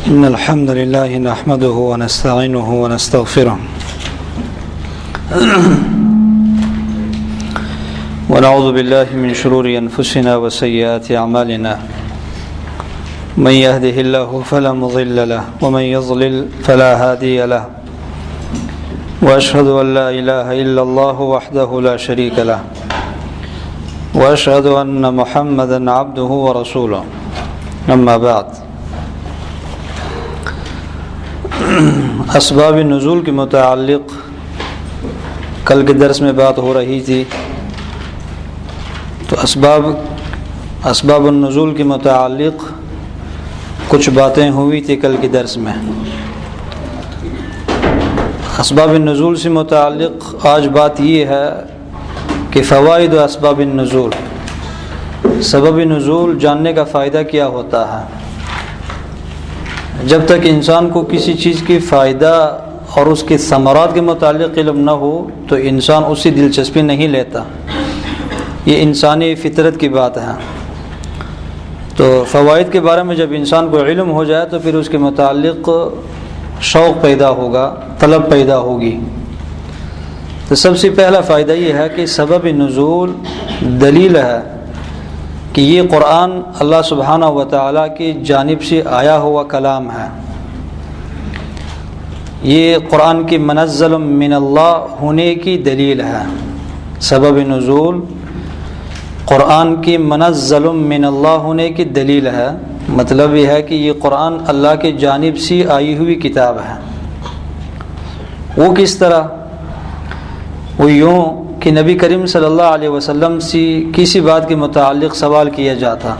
إن الحمد لله نحمده ونستعينه ونستغفره ونعوذ بالله من شرور أنفسنا وسيئات أعمالنا من يهده الله فلا مضل له ومن يضلل فلا هادي له وأشهد أن لا إله إلا الله وحده لا شريك له وأشهد أن محمدا عبده ورسوله أما بعد اسباب نزول کے متعلق کل کے درس میں بات ہو رہی تھی، تو اسباب النزول کے متعلق کچھ باتیں ہوئی تھی کل کے درس میں۔ اسباب النزول سے متعلق آج بات یہ ہے کہ فوائد و اسباب النزول، سبب نزول جاننے کا فائدہ کیا ہوتا ہے۔ جب تک انسان کو کسی چیز کی فائدہ اور اس کے ثمرات کے متعلق علم نہ ہو تو انسان اس سے دلچسپی نہیں لیتا، یہ انسانی فطرت کی بات ہے۔ تو فوائد کے بارے میں جب انسان کو علم ہو جائے تو پھر اس کے متعلق شوق پیدا ہوگا، طلب پیدا ہوگی۔ تو سب سے پہلا فائدہ یہ ہے کہ سبب نزول دلیل ہے کہ یہ قرآن اللہ سبحانہ و تعالیٰ کی جانب سے آیا ہوا کلام ہے، یہ قرآن کی منزل من اللہ ہونے کی دلیل ہے۔ سبب نزول قرآن کی منزل من اللہ ہونے کی دلیل ہے، مطلب یہ ہے کہ یہ قرآن اللہ کی جانب سے آئی ہوئی کتاب ہے۔ وہ کس طرح؟ وہ یوں کہ نبی کریم صلی اللہ علیہ وسلم سے کسی بات کے متعلق سوال کیا جاتا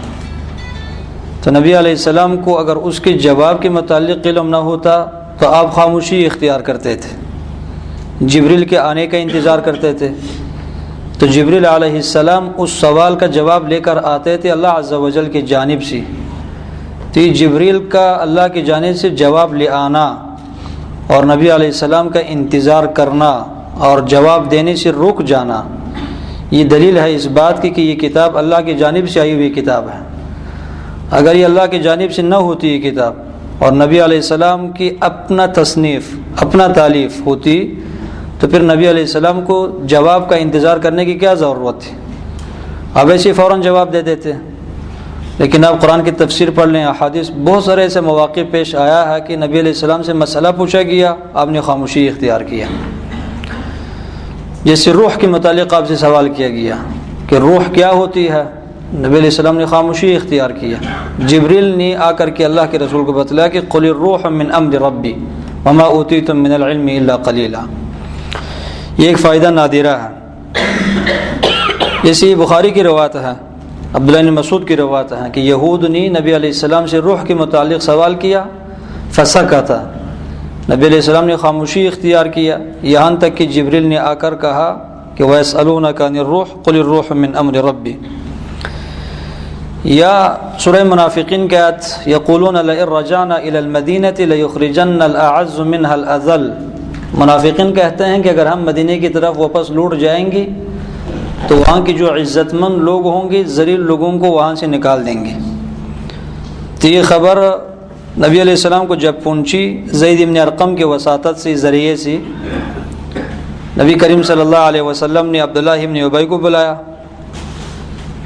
تو نبی علیہ السلام کو اگر اس کے جواب کے متعلق علم نہ ہوتا تو آپ خاموشی اختیار کرتے تھے، جبریل کے آنے کا انتظار کرتے تھے۔ تو جبریل علیہ السلام اس سوال کا جواب لے کر آتے تھے اللہ عز و جل کی جانب سے، تو یہ جبریل کا اللہ کی جانب سے جواب لے آنا اور نبی علیہ السلام کا انتظار کرنا اور جواب دینے سے رک جانا، یہ دلیل ہے اس بات کی کہ یہ کتاب اللہ کی جانب سے آئی ہوئی کتاب ہے۔ اگر یہ اللہ کی جانب سے نہ ہوتی یہ کتاب اور نبی علیہ السلام کی اپنا تصنیف، اپنا تالیف ہوتی تو پھر نبی علیہ السلام کو جواب کا انتظار کرنے کی کیا ضرورت تھی؟ اب ایسے فوراً جواب دے دیتے۔ لیکن آپ قرآن کی تفسیر پڑھ لیں، احادیث بہت سارے ایسے مواقع پیش آیا ہے کہ نبی علیہ السلام سے مسئلہ پوچھا گیا، آپ نے خاموشی اختیار کیا۔ جیسے روح کے متعلق آپ سے سوال کیا گیا کہ روح کیا ہوتی ہے، نبی علیہ السلام نے خاموشی اختیار کیا۔ جبریل نے آ کر کے اللہ کے رسول کو بتلایا کہ قل الروح من امر ربی وما اوتیتم من العلم الا قلیلا، یہ ایک فائدہ نادرہ ہے۔ جیسے بخاری کی روایت ہے، عبداللہ بن مسعود کی روایت ہے کہ یہود نے نبی علیہ السلام سے روح کے متعلق سوال کیا، فسکت، نبی علیہ السلام نے خاموشی اختیار کیا، یہاں تک کہ جبریل نے آ کر کہا کہ وَيَسْأَلُونَكَ عَنِ الرُّوحِ قُلِ الرُّوحُ مِنْ أَمْرِ رَبِّي۔ یا سورہ منافقین کے آیت یقولون لئن رجعنا إلى المدینة ليخرجن الأعز منها الأذل، منافقین کہتے ہیں کہ اگر ہم مدینے کی طرف واپس لوٹ جائیں گے تو وہاں کی جو عزت مند لوگ ہوں گے ذلیل لوگوں کو وہاں سے نکال دیں گے۔ تو یہ خبر نبی علیہ السلام کو جب پہنچی زید بن ارقم کے وساطت سے، ذریعے سے، نبی کریم صلی اللہ علیہ وسلم نے عبداللہ بن ابی کو بلایا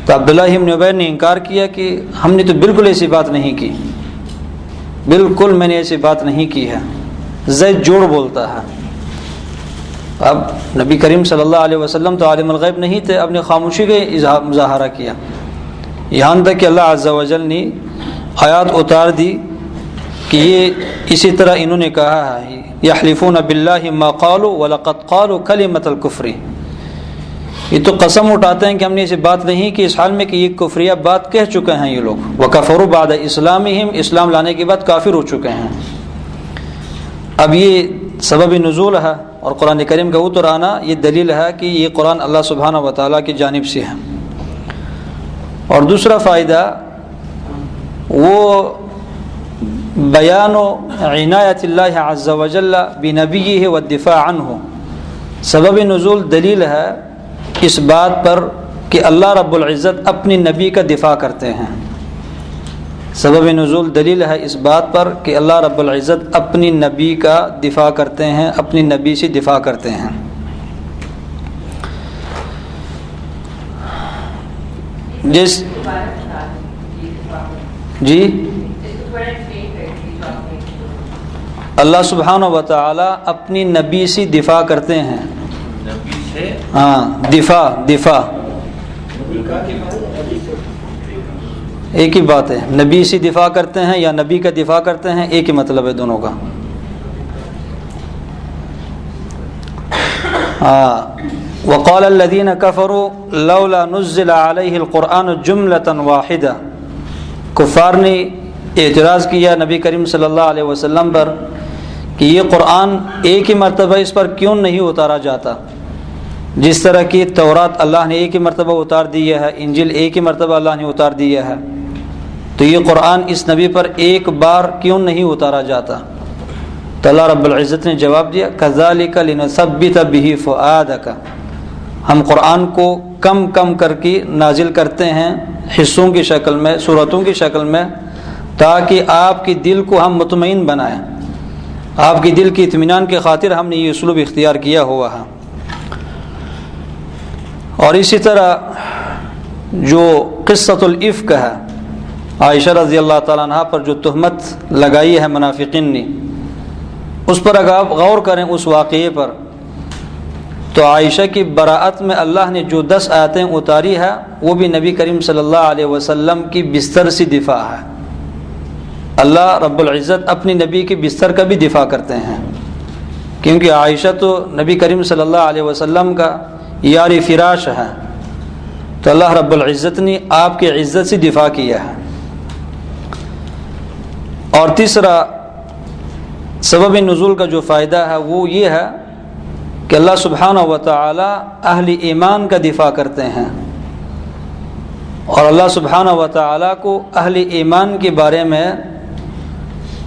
تو عبداللہ بن ابی نے انکار کیا کہ ہم نے تو بالکل ایسی بات نہیں کی، بالکل میں نے ایسی بات نہیں کی ہے، زید جوڑ بولتا ہے۔ اب نبی کریم صلی اللہ علیہ وسلم تو عالم الغیب نہیں تھے، اب نے خاموشی کا مظاہرہ کیا، یہاں تک کہ اللہ عز و جل نے آیات اتار دی کہ یہ اسی طرح انہوں نے کہا ہے یحلفون باللہ ما قالوا ولقد قالوا کلمۃ الکفر، یہ تو قسم اٹھاتے ہیں کہ ہم نے ایسی بات نہیں کی، اس حال میں کہ یہ کفریہ بات کہہ چکے ہیں یہ لوگ، وکفروا بعد اسلامہم، اسلام لانے کے بعد کافر ہو چکے ہیں۔ اب یہ سبب نزول ہے اور قرآن کریم کا اتر آنا یہ دلیل ہے کہ یہ قرآن اللہ سبحانہ و تعالیٰ کی جانب سے ہے۔ اور دوسرا فائدہ وہ بیان عنایت اللہ عز و جل بنبیہ والدفاع عنہ، سبب نزول دلیل ہے اس بات پر کہ اللہ رب العزت اپنی نبی کا دفاع کرتے ہیں، سبب نزول دلیل ہے اس بات پر کہ اللہ رب العزت اپنی نبی کا دفاع کرتے ہیں، اپنی نبی سے دفاع کرتے ہیں۔ جس جی اللہ سبحانہ و تعالی اپنی نبی سے دفاع کرتے ہیں۔ ہاں، دفاع ایک ہی بات ہے، نبی سے دفاع کرتے ہیں یا نبی کا دفاع کرتے ہیں، ایک ہی مطلب ہے دونوں کا۔ وقال الذين كفروا لولا نزل عليه القرآن جملة واحدة، کفار نے اعتراض کیا نبی کریم صلی اللہ علیہ وسلم پر کہ یہ قرآن ایک ہی مرتبہ اس پر کیوں نہیں اتارا جاتا، جس طرح کی تورات اللہ نے ایک ہی مرتبہ اتار دیا ہے، انجیل ایک ہی مرتبہ اللہ نے اتار دیا ہے، تو یہ قرآن اس نبی پر ایک بار کیوں نہیں اتارا جاتا؟ تو اللہ رب العزت نے جواب دیا كَذَلِكَ لِنُثَبِّتَ بِهِ فُؤَادَكَ، ہم قرآن کو کم کم کر کے نازل کرتے ہیں حصوں کی شکل میں، سورتوں کی شکل میں، تاکہ آپ کی دل کو ہم مطمئن بنائیں، آپ کی دل کی اطمینان کی خاطر ہم نے یہ اسلوب اختیار کیا ہوا ہے۔ اور اسی طرح جو قصۃ الافک ہے، عائشہ رضی اللہ تعالیٰ عنہ پر جو تہمت لگائی ہے منافقین نے، اس پر اگر آپ غور کریں اس واقعے پر، تو عائشہ کی براءت میں اللہ نے جو 10 آیتیں اتاری ہے وہ بھی نبی کریم صلی اللہ علیہ وسلم کی بستر سے دفاع ہے۔ اللہ رب العزت اپنی نبی کے بستر کا بھی دفاع کرتے ہیں، کیونکہ عائشہ تو نبی کریم صلی اللہ علیہ وسلم کا یار فراش ہے، تو اللہ رب العزت نے آپ کی عزت سے دفاع کیا ہے۔ اور تیسرا سبب نزول کا جو فائدہ ہے وہ یہ ہے کہ اللہ سبحانہ و تعالی اہل ایمان کا دفاع کرتے ہیں، اور اللہ سبحانہ و تعالی کو اہل ایمان کے بارے میں،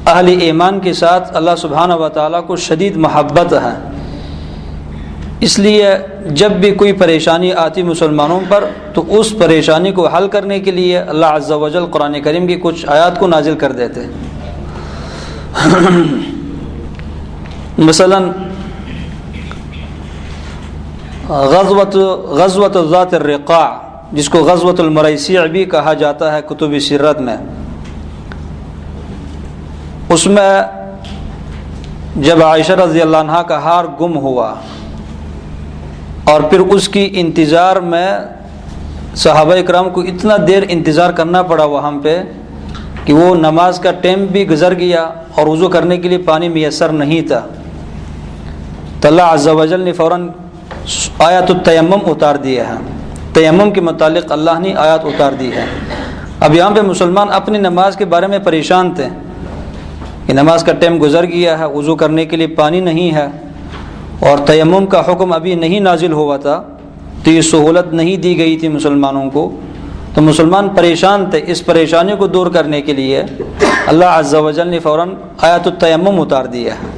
اہل ایمان کے ساتھ اللہ سبحانہ و تعالی کو شدید محبت ہے، اس لیے جب بھی کوئی پریشانی آتی مسلمانوں پر تو اس پریشانی کو حل کرنے کے لیے اللہ عز و جل قرآن کریم کی کچھ آیات کو نازل کر دیتے۔ مثلا غزوۃ ذات الرقاع، جس کو غزوۃ المریسیع بھی کہا جاتا ہے کتب سیرت میں، اس میں جب عائشہ رضی اللہ عنہا کا ہار گم ہوا اور پھر اس کی انتظار میں صحابہ اکرام کو اتنا دیر انتظار کرنا پڑا وہاں پہ کہ وہ نماز کا ٹائم بھی گزر گیا اور وضو کرنے کے لیے پانی میسر نہیں تھا، تو اللہ عز و جل نے فوراً آیات التیمم اتار دیا ہے، تیمم کے متعلق اللہ نے آیات اتار دی ہے۔ اب یہاں پہ مسلمان اپنی نماز کے بارے میں پریشان تھے کہ نماز کا ٹائم گزر گیا ہے، وضو کرنے کے لیے پانی نہیں ہے، اور تیمم کا حکم ابھی نہیں نازل ہوا تھا، تو یہ سہولت نہیں دی گئی تھی مسلمانوں کو، تو مسلمان پریشان تھے۔ اس پریشانی کو دور کرنے کے لیے اللہ عز و جل نے فوراً آیات التیمم اتار دیا ہے۔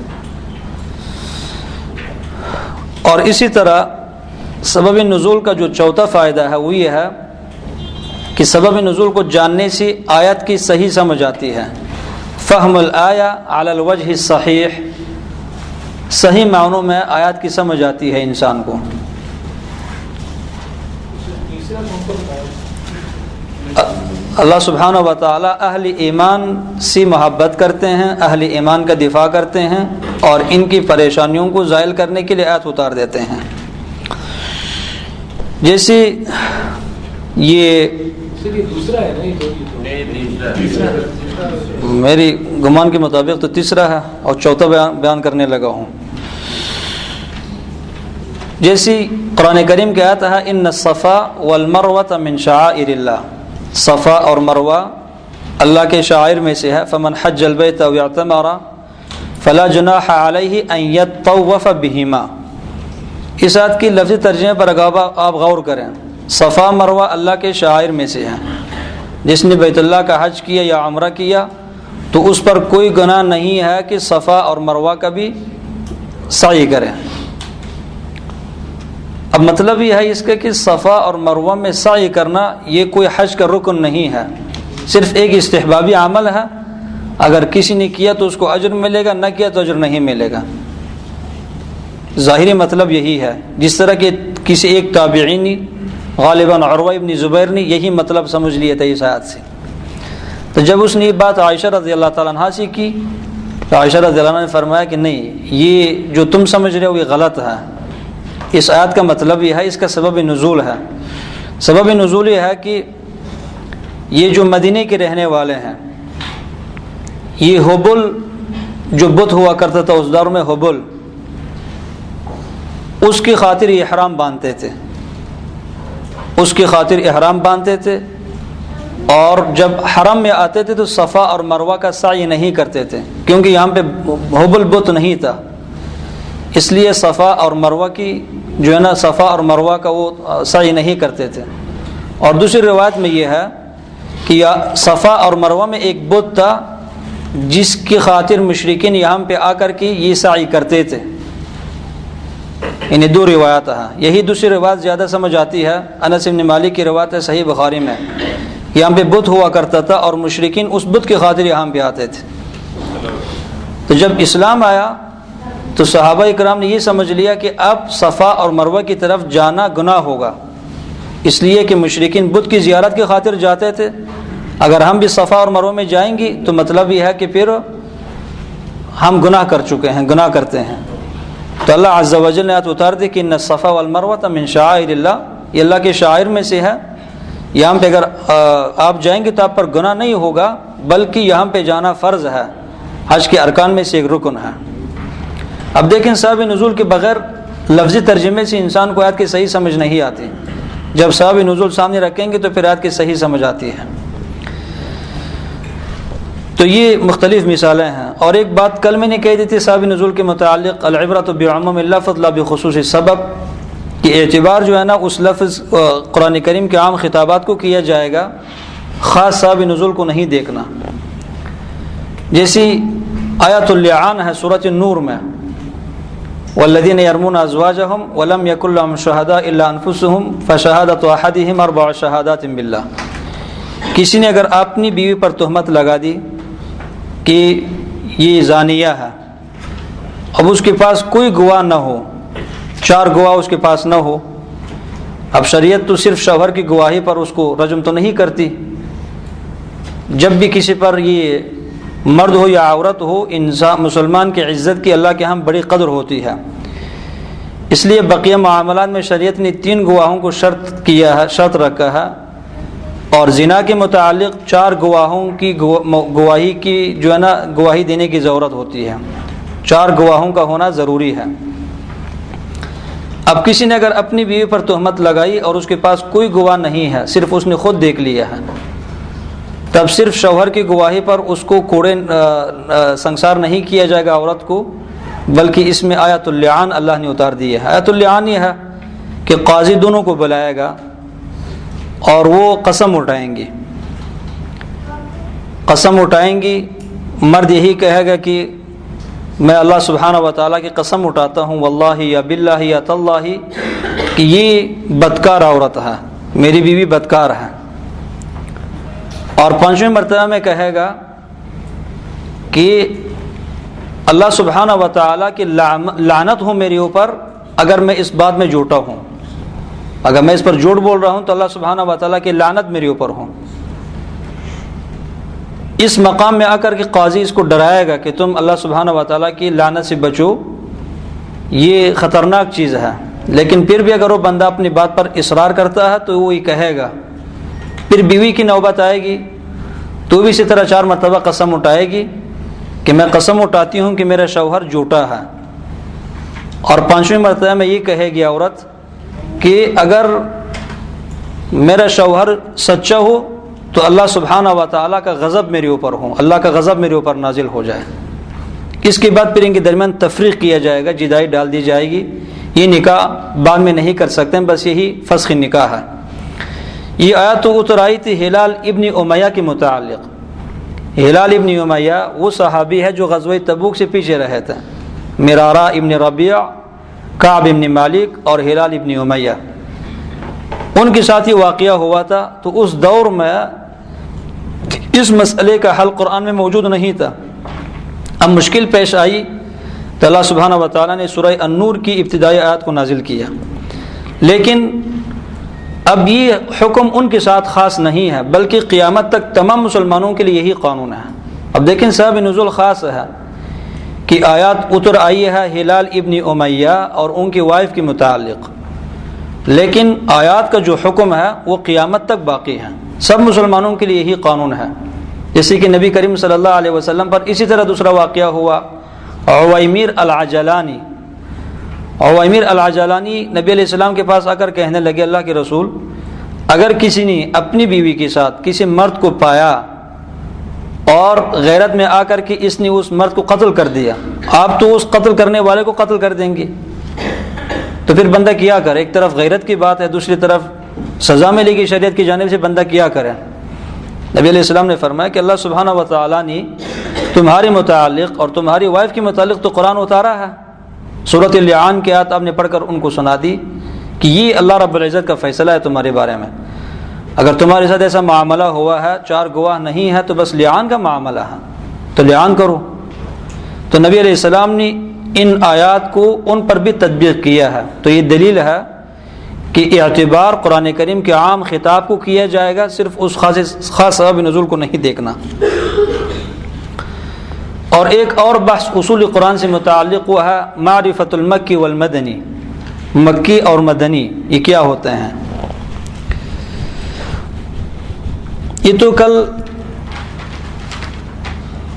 اور اسی طرح سبب نزول کا جو چوتھا فائدہ ہے وہ یہ ہے کہ سبب نزول کو جاننے سے آیت کی صحیح سمجھ آتی ہے۔ فہم الآیہ علی الوجہ الصحیح، صحیح معنوں میں آیات کی سمجھ آتی ہے انسان کو۔ اللہ سبحانہ و تعالی اہل ایمان سے محبت کرتے ہیں، اہل ایمان کا دفاع کرتے ہیں، اور ان کی پریشانیوں کو زائل کرنے کے لیے آیات اتار دیتے ہیں۔ جیسے یہ میری گمان کے مطابق تو تیسرا ہے اور چوتھا بیان کرنے لگا ہوں۔ جیسی قرآن کریم کی آیت ہے ان الصفا والمروۃ من شعائر اللہ، صفا اور مروہ اللہ کے شعائر میں سے ہے۔ فمن حج البیت او اعتمر فلا جناح علیہ ان یطوف بہما، اس آیت کی لفظی ترجمے پر آپ غور کریں، صفا مروہ اللہ کے شعائر میں سے ہے، جس نے بیت اللہ کا حج کیا یا عمرہ کیا تو اس پر کوئی گناہ نہیں ہے کہ صفا اور مروہ کا بھی سعی کریں۔ اب مطلب یہ ہے اس کا کہ صفا اور مروہ میں سعی کرنا یہ کوئی حج کا رکن نہیں ہے، صرف ایک استحبابی عمل ہے، اگر کسی نے کیا تو اس کو اجر ملے گا، نہ کیا تو اجر نہیں ملے گا۔ ظاہری مطلب یہی ہے، جس طرح کہ کسی ایک تابعینی غالباً عروہ ابن زبیر نے یہی مطلب سمجھ لیا تھا اس آیت سے۔ تو جب اس نے یہ بات عائشہ رضی اللہ تعالیٰ عنہ سے کی تو عائشہ رضی اللہ عنہ نے فرمایا کہ نہیں، یہ جو تم سمجھ رہے ہو یہ غلط ہے، اس آیت کا مطلب یہ ہے، اس کا سبب نزول ہے۔ سبب نزول یہ ہے کہ یہ جو مدینے کے رہنے والے ہیں، یہ حبل جو بت ہوا کرتا تھا اس دور میں، حبل، اس کی خاطر یہ احرام باندھتے تھے، اس کی خاطر احرام باندھتے تھے، اور جب حرم میں آتے تھے تو صفا اور مروہ کا سعی نہیں کرتے تھے، کیونکہ یہاں پہ حبل بت نہیں تھا، اس لیے صفا اور مروہ کی جو ہے نا، صفا اور مروہ کا وہ سعی نہیں کرتے تھے۔ اور دوسری روایت میں یہ ہے کہ صفا اور مروہ میں ایک بت تھا جس کی خاطر مشرکین یہاں پہ آ کر کے یہ سعی کرتے تھے۔ انہیں دو روایات ہیں، یہی دوسری روایت زیادہ سمجھ آتی ہے۔ انس بن مالک کی روایت ہے صحیح بخاری میں، یہاں پہ بت ہوا کرتا تھا اور مشرکین اس بت کی خاطر یہاں پہ آتے تھے۔ تو جب اسلام آیا تو صحابہ اکرام نے یہ سمجھ لیا کہ اب صفا اور مروہ کی طرف جانا گناہ ہوگا، اس لیے کہ مشرکین بت کی زیارت کی خاطر جاتے تھے، اگر ہم بھی صفا اور مروہ میں جائیں گی تو مطلب یہ ہے کہ پھر ہم گناہ کر چکے ہیں، گناہ کرتے ہیں۔ تو اللہ عز و جل نے آیت اتار دی کہ ان الصفا والمروہ من شعائر اللہ، یہ اللہ کے شاعر میں سے ہے، یہاں پہ اگر آپ جائیں گے تو آپ پر گناہ نہیں ہوگا، بلکہ یہاں پہ جانا فرض ہے، حج کے ارکان میں سے ایک رکن ہے۔ اب دیکھیں سبب نزول کے بغیر لفظی ترجمے سے انسان کو آیت کی صحیح سمجھ نہیں آتی، جب سبب نزول سامنے رکھیں گے تو پھر آیت کی صحیح سمجھ آتی ہے۔ تو یہ مختلف مثالیں ہیں۔ اور ایک بات کل میں نے کہی دی تھی سبب نزول کے متعلق، العبرۃ بعموم اللفظ لا بخصوص السبب، کہ اعتبار جو ہے نا اس لفظ قرآن کریم کے عام خطابات کو کیا جائے گا، خاص سبب نزول کو نہیں دیکھنا۔ جیسی آیت اللعان ہے سورۃ النور میں، والذین یرمون ازواجہم ولم یکن لہم شہداء الا انفسہم فشہادۃ احدہم اربع شہادات باللہ، کسی نے اگر اپنی بیوی پر تہمت لگا دی کہ یہ زانیہ ہے، اب اس کے پاس کوئی گواہ نہ ہو، 4 گواہ اس کے پاس نہ ہو، اب شریعت تو صرف شوہر کی گواہی پر اس کو رجم تو نہیں کرتی، جب بھی کسی پر یہ مرد ہو یا عورت ہو، انسان مسلمان کی عزت کی اللہ کے ہاں بڑی قدر ہوتی ہے، اس لیے بقیہ معاملات میں شریعت نے 3 گواہوں کو شرط رکھا ہے، اور زنا کے متعلق 4 گواہوں کی گواہی کی جو ہے نا گواہی دینے کی ضرورت ہوتی ہے، 4 گواہوں کا ہونا ضروری ہے۔ اب کسی نے اگر اپنی بیوی پر تہمت لگائی اور اس کے پاس کوئی گواہ نہیں ہے، صرف اس نے خود دیکھ لیا ہے، تب صرف شوہر کی گواہی پر اس کو کوڑے سنسار نہیں کیا جائے گا عورت کو، بلکہ اس میں آیت اللعان اللہ نے اتار دی ہے۔ آیت اللعان یہ ہے کہ قاضی دونوں کو بلائے گا اور وہ قسم اٹھائیں گی، قسم اٹھائیں گی، مرد یہی کہے گا کہ میں اللہ سبحانہ و تعالیٰ کی قسم اٹھاتا ہوں، واللہ یا باللہ یا تاللہ، کہ یہ بدکار عورت ہے، میری بیوی بدکار ہے، اور 5ویں مرتبہ میں کہے گا کہ اللہ سبحانہ و تعالیٰ کی لعنت ہو میرے اوپر اگر میں اس بات میں جھوٹا ہوں، اگر میں اس پر جھوٹ بول رہا ہوں تو اللہ سبحانہ و تعالیٰ کی لعنت میرے اوپر ہو۔ اس مقام میں آ کر کے قاضی اس کو ڈرائے گا کہ تم اللہ سبحانہ و تعالیٰ کی لعنت سے بچو، یہ خطرناک چیز ہے، لیکن پھر بھی اگر وہ بندہ اپنی بات پر اصرار کرتا ہے تو وہ یہ کہے گا، پھر بیوی کی نوبت آئے گی تو بھی اسی طرح 4 مرتبہ قسم اٹھائے گی کہ میں قسم اٹھاتی ہوں کہ میرا شوہر جھوٹا ہے، اور 5ویں مرتبہ میں یہ کہے گی عورت کہ اگر میرا شوہر سچا ہو تو اللہ سبحانہ و تعالیٰ کا غضب میرے اوپر ہو، اللہ کا غضب میرے اوپر نازل ہو جائے۔ اس کے بعد پھر ان کے درمیان تفریق کیا جائے گا، جدائی ڈال دی جائے گی، یہ نکاح بعد میں نہیں کر سکتے ہیں، بس یہی فسخ نکاح ہے۔ یہ آیت تو اتر آئی تھی ہلال ابن امیہ کے متعلق۔ ہلال ابن امیہ وہ صحابی ہے جو غزوہ تبوک سے پیچھے رہے تھے، مرارہ ابن ربیع، کعب ابن مالک اور ہلال ابن امیہ، ان کے ساتھ یہ واقعہ ہوا تھا۔ تو اس دور میں اس مسئلے کا حل قرآن میں موجود نہیں تھا۔ اب مشکل پیش آئی تو اللہ سبحانہ و تعالیٰ نے سورہ النور کی ابتدائی آیات کو نازل کیا، لیکن اب یہ حکم ان کے ساتھ خاص نہیں ہے بلکہ قیامت تک تمام مسلمانوں کے لیے یہی قانون ہے۔ اب دیکھیں سبب نزول خاص ہے کہ آیات اتر آئی ہے ہلال ابن امیہ اور ان کی وائف کے متعلق، لیکن آیات کا جو حکم ہے وہ قیامت تک باقی ہے، سب مسلمانوں کے لیے یہی قانون ہے۔ جیسے کہ نبی کریم صلی اللہ علیہ وسلم پر اسی طرح دوسرا واقعہ ہوا، عویمر العجلانی۔ عویمر العجلانی نبی علیہ السلام کے پاس آ کر کہنے لگے، اللہ کے رسول، اگر کسی نے اپنی بیوی کے ساتھ کسی مرد کو پایا اور غیرت میں آ کر کے اس نے اس مرد کو قتل کر دیا، آپ تو اس قتل کرنے والے کو قتل کر دیں گے، تو پھر بندہ کیا کرے؟ ایک طرف غیرت کی بات ہے، دوسری طرف سزا ملے گی شریعت کی جانب سے، بندہ کیا کرے؟ نبی علیہ السلام نے فرمایا کہ اللہ سبحانہ و تعالیٰ نے تمہارے متعلق اور تمہاری وائف کے متعلق تو قرآن اتارا ہے، سورۃ اللعان کی آیت آپ نے پڑھ کر ان کو سنا دی کہ یہ اللہ رب العزت کا فیصلہ ہے تمہارے بارے میں، اگر تمہارے ساتھ ایسا معاملہ ہوا ہے، چار گواہ نہیں ہے، تو بس لعان کا معاملہ ہے، تو لعان کرو۔ تو نبی علیہ السلام نے ان آیات کو ان پر بھی تطبیق کیا ہے، تو یہ دلیل ہے کہ اعتبار قرآن کریم کے عام خطاب کو کیا جائے گا، صرف اس خاص سبب نزول کو نہیں دیکھنا۔ اور ایک اور بحث اصول قرآن سے متعلق ہوا ہے معرفت المکی والمدنی، مکی اور مدنی یہ کیا ہوتے ہیں؟ یہ تو کل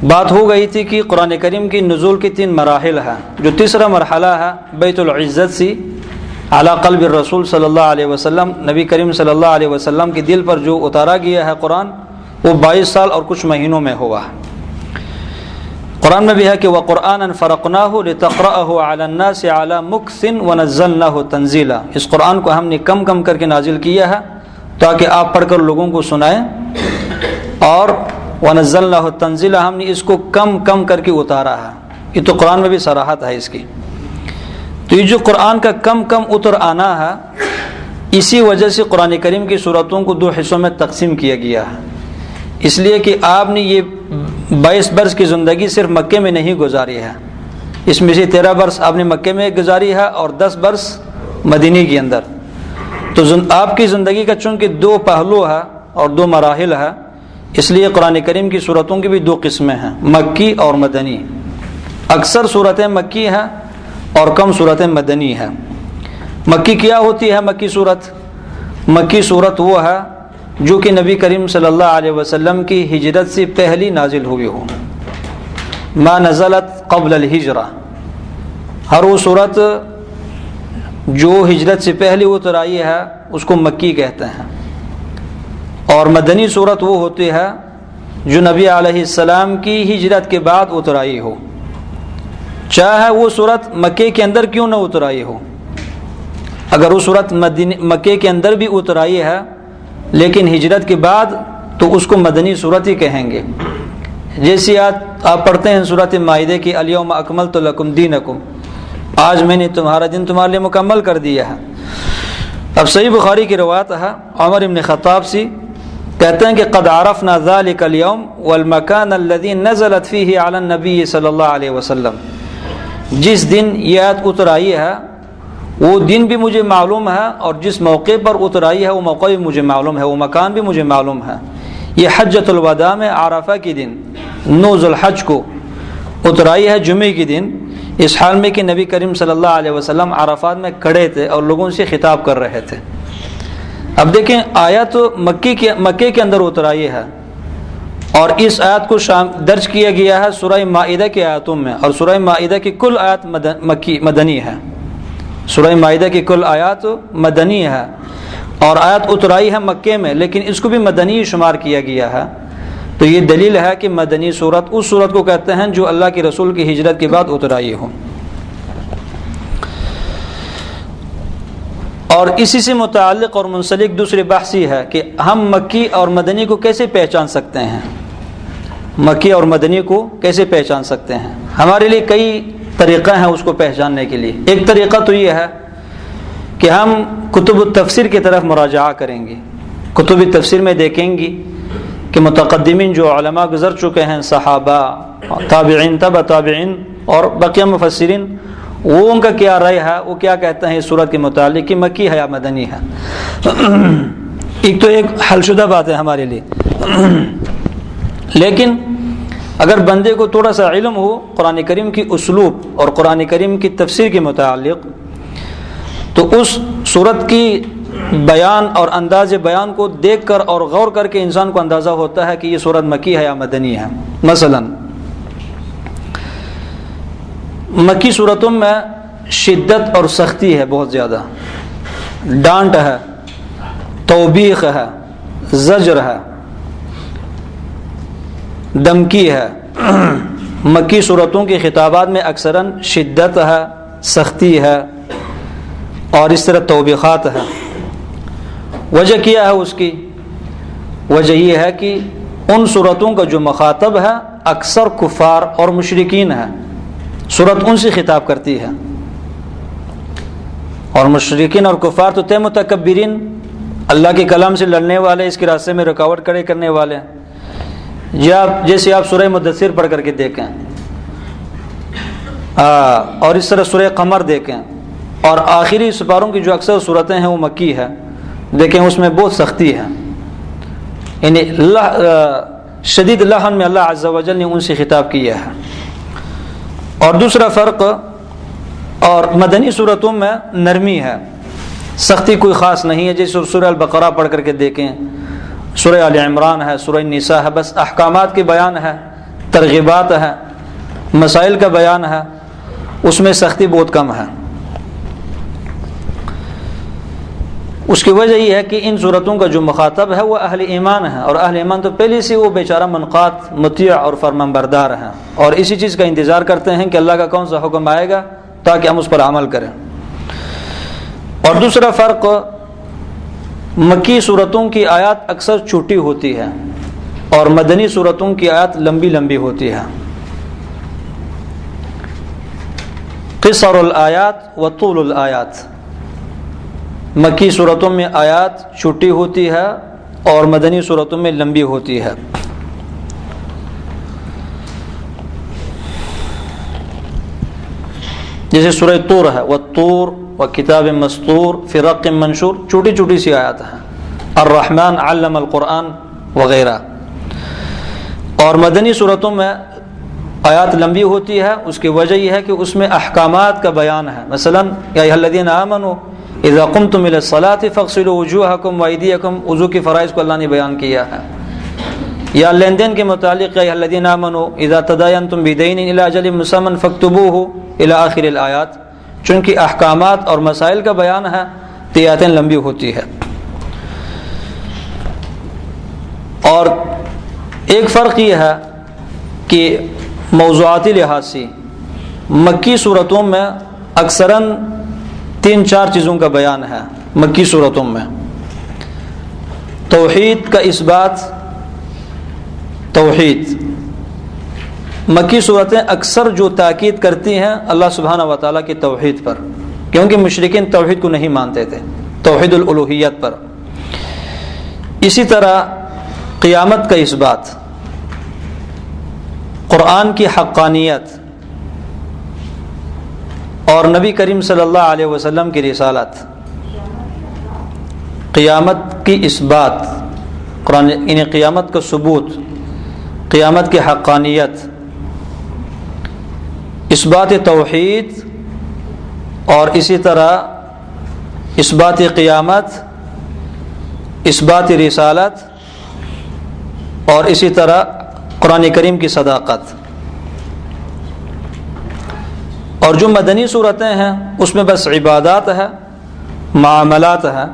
بات ہو گئی تھی کہ قرآن کریم کی نزول کی 3 مراحل ہیں، جو تیسرا مرحلہ ہے بیت العزت سے علی قلب الرسول صلی اللہ علیہ وسلم، نبی کریم صلی اللہ علیہ وسلم کے دل پر جو اتارا گیا ہے قرآن، وہ 22 سال اور کچھ مہینوں میں ہوا ہے۔ قرآن میں بھی ہے کہ وَقُرْآنًا فَرَقْنَاهُ لِتَقْرَأَهُ عَلَى النَّاسِ عَلَى مُكْثٍ وَنَزَّلْنَاهُ تَنزِيلًا، اس قرآن کو ہم نے کم کم کر کے نازل کیا ہے تاکہ آپ پڑھ کر لوگوں کو سنائیں، اور وَنَزَّلْنَاهُ تَنزِيلًا ہم نے اس کو کم کم کر کے اتارا ہے۔ یہ تو قرآن میں بھی صراحت ہے اس کی۔ تو یہ جو قرآن کا کم کم اتر آنا ہے، اسی وجہ سے قرآن کریم کی صورتوں کو 2 حصوں میں تقسیم کیا گیا ہے، اس لیے کہ آپ نے یہ 22 برس کی زندگی صرف مکے میں نہیں گزاری ہے، اس میں سے 13 برس آپ نے مکے میں گزاری ہے اور 10 برس مدینے کے اندر۔ تو آپ کی زندگی کا چونکہ 2 پہلو ہے اور 2 مراحل ہے، اس لیے قرآن کریم کی صورتوں کی بھی 2 قسمیں ہیں، مکی اور مدنی۔ اکثر صورتیں مکی ہیں اور کم صورتیں مدنی ہیں۔ مکی کیا ہوتی ہے؟ مکی صورت، مکی صورت وہ ہے جو کہ نبی کریم صلی اللہ علیہ وسلم کی ہجرت سے پہلی نازل ہوئی ہو، ما نزلت قبل الہجرہ، ہر وہ صورت جو ہجرت سے پہلے اتر آئی ہے اس کو مکی کہتے ہیں۔ اور مدنی صورت وہ ہوتی ہے جو نبی علیہ السلام کی ہجرت کے بعد اتر آئی ہو، چاہے وہ صورت مکے کے اندر کیوں نہ اتر آئی ہو۔ اگر وہ صورت مکے کے اندر بھی اتر آئی ہے لیکن ہجرت کے بعد، تو اس کو مدنی صورت ہی کہیں گے۔ جیسی آپ پڑھتے ہیں صورت مائدہ کی الیوم اکملت لکم دینکم، آج میں نے تمہارا دین تمہارے لیے مکمل کر دیا ہے۔ اب صحیح بخاری کی روایت ہے عمر بن خطاب سے، کہتے ہیں کہ قد عرفنا ذلك اليوم والمكان الذي نزلت فيه على النبي صلی اللہ علیہ وسلم، جس دن یہ آیت اتر آئی ہے وہ دن بھی مجھے معلوم ہے، اور جس موقع پر اتر آئی ہے وہ موقع بھی مجھے معلوم ہے، وہ مکان بھی مجھے معلوم ہے۔ یہ حجۃ الوداع میں عرفہ کے دن 9 ذو الحج کو اتر آئی ہے، جمعے کے دن، اس حال میں کہ نبی کریم صلی اللہ علیہ وسلم عرفات میں کھڑے تھے اور لوگوں سے خطاب کر رہے تھے۔ اب دیکھیں آیت مکے کے اندر اتر آئی ہے، اور اس آیت کو درج کیا گیا ہے سورہ مائدہ کی آیاتوں میں، اور سورہ مائدہ کی کل آیات مدنی ہے، سورہ مائدہ کی کل آیات مدنی ہے، اور آیت اترائی ہے مکے میں لیکن اس کو بھی مدنی شمار کیا گیا ہے۔ تو یہ دلیل ہے کہ مدنی صورت اس صورت کو کہتے ہیں جو اللہ کے رسول کی ہجرت کے بعد اترائی ہو۔ اور اسی سے متعلق اور منسلک دوسری بحث یہ ہے کہ ہم مکی اور مدنی کو کیسے پہچان سکتے ہیں، مکی اور مدنی کو کیسے پہچان سکتے ہیں؟ ہمارے لیے کئی طریقہ ہیں اس کو پہچاننے کے لیے۔ ایک طریقہ تو یہ ہے کہ ہم کتب التفسیر کی طرف مراجعہ کریں گے، کتب تفسیر میں دیکھیں گے کہ متقدمین جو علماء گزر چکے ہیں، صحابہ، تابعین، تبع تابعین اور بقیہ مفسرین، وہ ان کا کیا رائے ہے، وہ کیا کہتے ہیں اس سورت کے متعلق کہ مکی ہے یا مدنی ہے۔ ایک تو ایک حل شدہ بات ہے ہمارے لیے، لیکن اگر بندے کو تھوڑا سا علم ہو قرآن کریم کی اسلوب اور قرآن کریم کی تفسیر کے متعلق، تو اس سورت کی بیان اور انداز بیان کو دیکھ کر اور غور کر کے انسان کو اندازہ ہوتا ہے کہ یہ سورت مکی ہے یا مدنی ہے۔ مثلا مکی صورتوں میں شدت اور سختی ہے، بہت زیادہ ڈانٹ ہے، توبیخ ہے، زجر ہے، دمکی ہے۔ مکی صورتوں کے خطابات میں اکثراً شدت ہے، سختی ہے اور اس طرح توبیخات ہے۔ وجہ کیا ہے اس کی؟ وجہ یہ ہے کہ ان صورتوں کا جو مخاطب ہے اکثر کفار اور مشرکین ہے، صورت ان سے خطاب کرتی ہے، اور مشرکین اور کفار تو تے متکبرین، اللہ کے کلام سے لڑنے والے، اس کے راستے میں رکاوٹ کھڑے کرنے والے۔ یا جیسے آپ سورہ مدثر پڑھ کر کے دیکھیں، اور اس طرح سورہ قمر دیکھیں، اور آخری سپاروں کی جو اکثر صورتیں ہیں وہ مکی ہے، دیکھیں اس میں بہت سختی ہے، یعنی شدید لحن میں اللہ عز و جل نے ان سے خطاب کیا ہے۔ اور دوسرا فرق، اور مدنی صورتوں میں نرمی ہے، سختی کوئی خاص نہیں ہے، جیسے سورہ البقرہ پڑھ کر کے دیکھیں، سورہ آل عمران ہے، سورہ النساء ہے، بس احکامات کے بیان ہے، ترغیبات ہے، مسائل کا بیان ہے، اس میں سختی بہت کم ہے۔ اس کی وجہ یہ ہے کہ ان صورتوں کا جو مخاطب ہے وہ اہل ایمان ہے، اور اہل ایمان تو پہلے سے وہ بیچارہ منقاد، مطیع اور فرمانبردار ہیں، اور اسی چیز کا انتظار کرتے ہیں کہ اللہ کا کون سا حکم آئے گا تاکہ ہم اس پر عمل کریں۔ اور دوسرا فرق، مکی صورتوں کی آیات اکثر چھوٹی ہوتی ہے اور مدنی صورتوں کی آیات لمبی لمبی ہوتی ہے۔ قصر الآیات و طول الآیات، مکی صورتوں میں آیات چھوٹی ہوتی ہے اور مدنی صورتوں میں لمبی ہوتی ہے۔ جیسے سورہ طور ہے، والطور وکتاب مسطور فی رق منشور، چھوٹی چھوٹی سی آیات ہیں، الرحمن علم القرآن وغیرہ۔ اور مدنی صورتوں میں آیات لمبی ہوتی ہے، اس کی وجہ یہ ہے کہ اس میں احکامات کا بیان ہے۔ مثلا یا ایھا الذین آمنوا اذا قمتم الى الصلاة فاغسلوا وجوہکم وایدیکم، وضو کی فرائض کو اللہ نے بیان کیا ہے۔ یا لین دین کے متعلق، یا ایھا الذین آمنوا اذا تداینتم بدین الی اجل مسمى فاکتبوہ الی آخر الآیات۔ چونکہ احکامات اور مسائل کا بیان ہے تو یہ آیتیں لمبی ہوتی ہے۔ اور ایک فرق یہ ہے کہ موضوعاتی لحاظ سے مکی صورتوں میں اکثراً 3-4 چیزوں کا بیان ہے۔ مکی صورتوں میں توحید کا اثبات، توحید، مکی صورتیں اکثر جو تاکید کرتی ہیں اللہ سبحانہ و تعالیٰ کی توحید پر، کیونکہ مشرکین توحید کو نہیں مانتے تھے، توحید الالوہیت پر۔ اسی طرح قیامت کا اثبات، قرآن کی حقانیت، اور نبی کریم صلی اللہ علیہ وسلم کی رسالت، قیامت کی اثبات، قرآن یعنی قیامت کا ثبوت، قیامت کی حقانیت، اثبات توحید، اور اسی طرح اثبات قیامت، اثبات رسالت، اور اسی طرح قرآن کریم کی صداقت۔ اور جو مدنی صورتیں ہیں اس میں بس عبادات ہے، معاملات ہے۔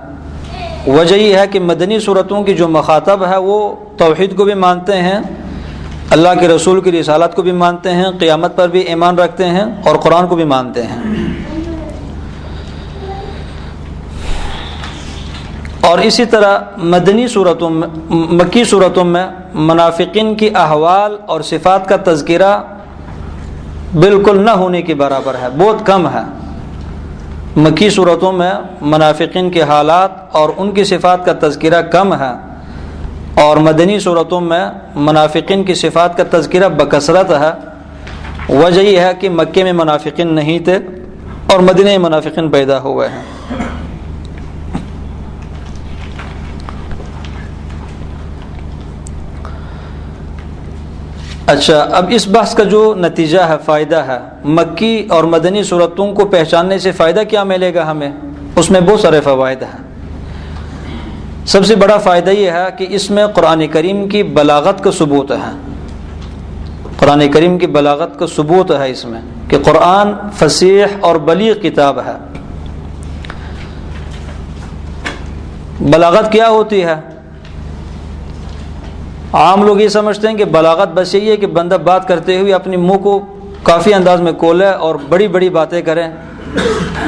وجہ یہ ہے کہ مدنی صورتوں کی جو مخاطب ہے وہ توحید کو بھی مانتے ہیں، اللہ کے رسول کی رسالت کو بھی مانتے ہیں، قیامت پر بھی ایمان رکھتے ہیں، اور قرآن کو بھی مانتے ہیں۔ اور اسی طرح مدنی صورتوں میں، مکی صورتوں میں منافقین کی احوال اور صفات کا تذکرہ بالکل نہ ہونے کے برابر ہے، بہت کم ہے۔ مکی صورتوں میں منافقین کے حالات اور ان کی صفات کا تذکرہ کم ہے، اور مدنی صورتوں میں منافقین کی صفات کا تذکرہ بکثرت ہے۔ وجہ یہ ہے کہ مکے میں منافقین نہیں تھے اور مدینہ میں منافقین پیدا ہوئے ہیں۔ اچھا، اب اس بحث کا جو نتیجہ ہے، فائدہ ہے، مکی اور مدنی صورتوں کو پہچاننے سے فائدہ کیا ملے گا ہمیں؟ اس میں بہت سارے فوائد ہیں۔ سب سے بڑا فائدہ یہ ہے کہ اس میں قرآن کریم کی بلاغت کا ثبوت ہے۔ قرآن کریم کی بلاغت کا ثبوت ہے اس میں کہ قرآن فصیح اور بلیغ کتاب ہے۔ بلاغت کیا ہوتی ہے؟ عام لوگ یہ سمجھتے ہیں کہ بلاغت بس یہی ہے کہ بندہ بات کرتے ہوئے اپنے منہ کو کافی انداز میں کھولے اور بڑی بڑی باتیں کریں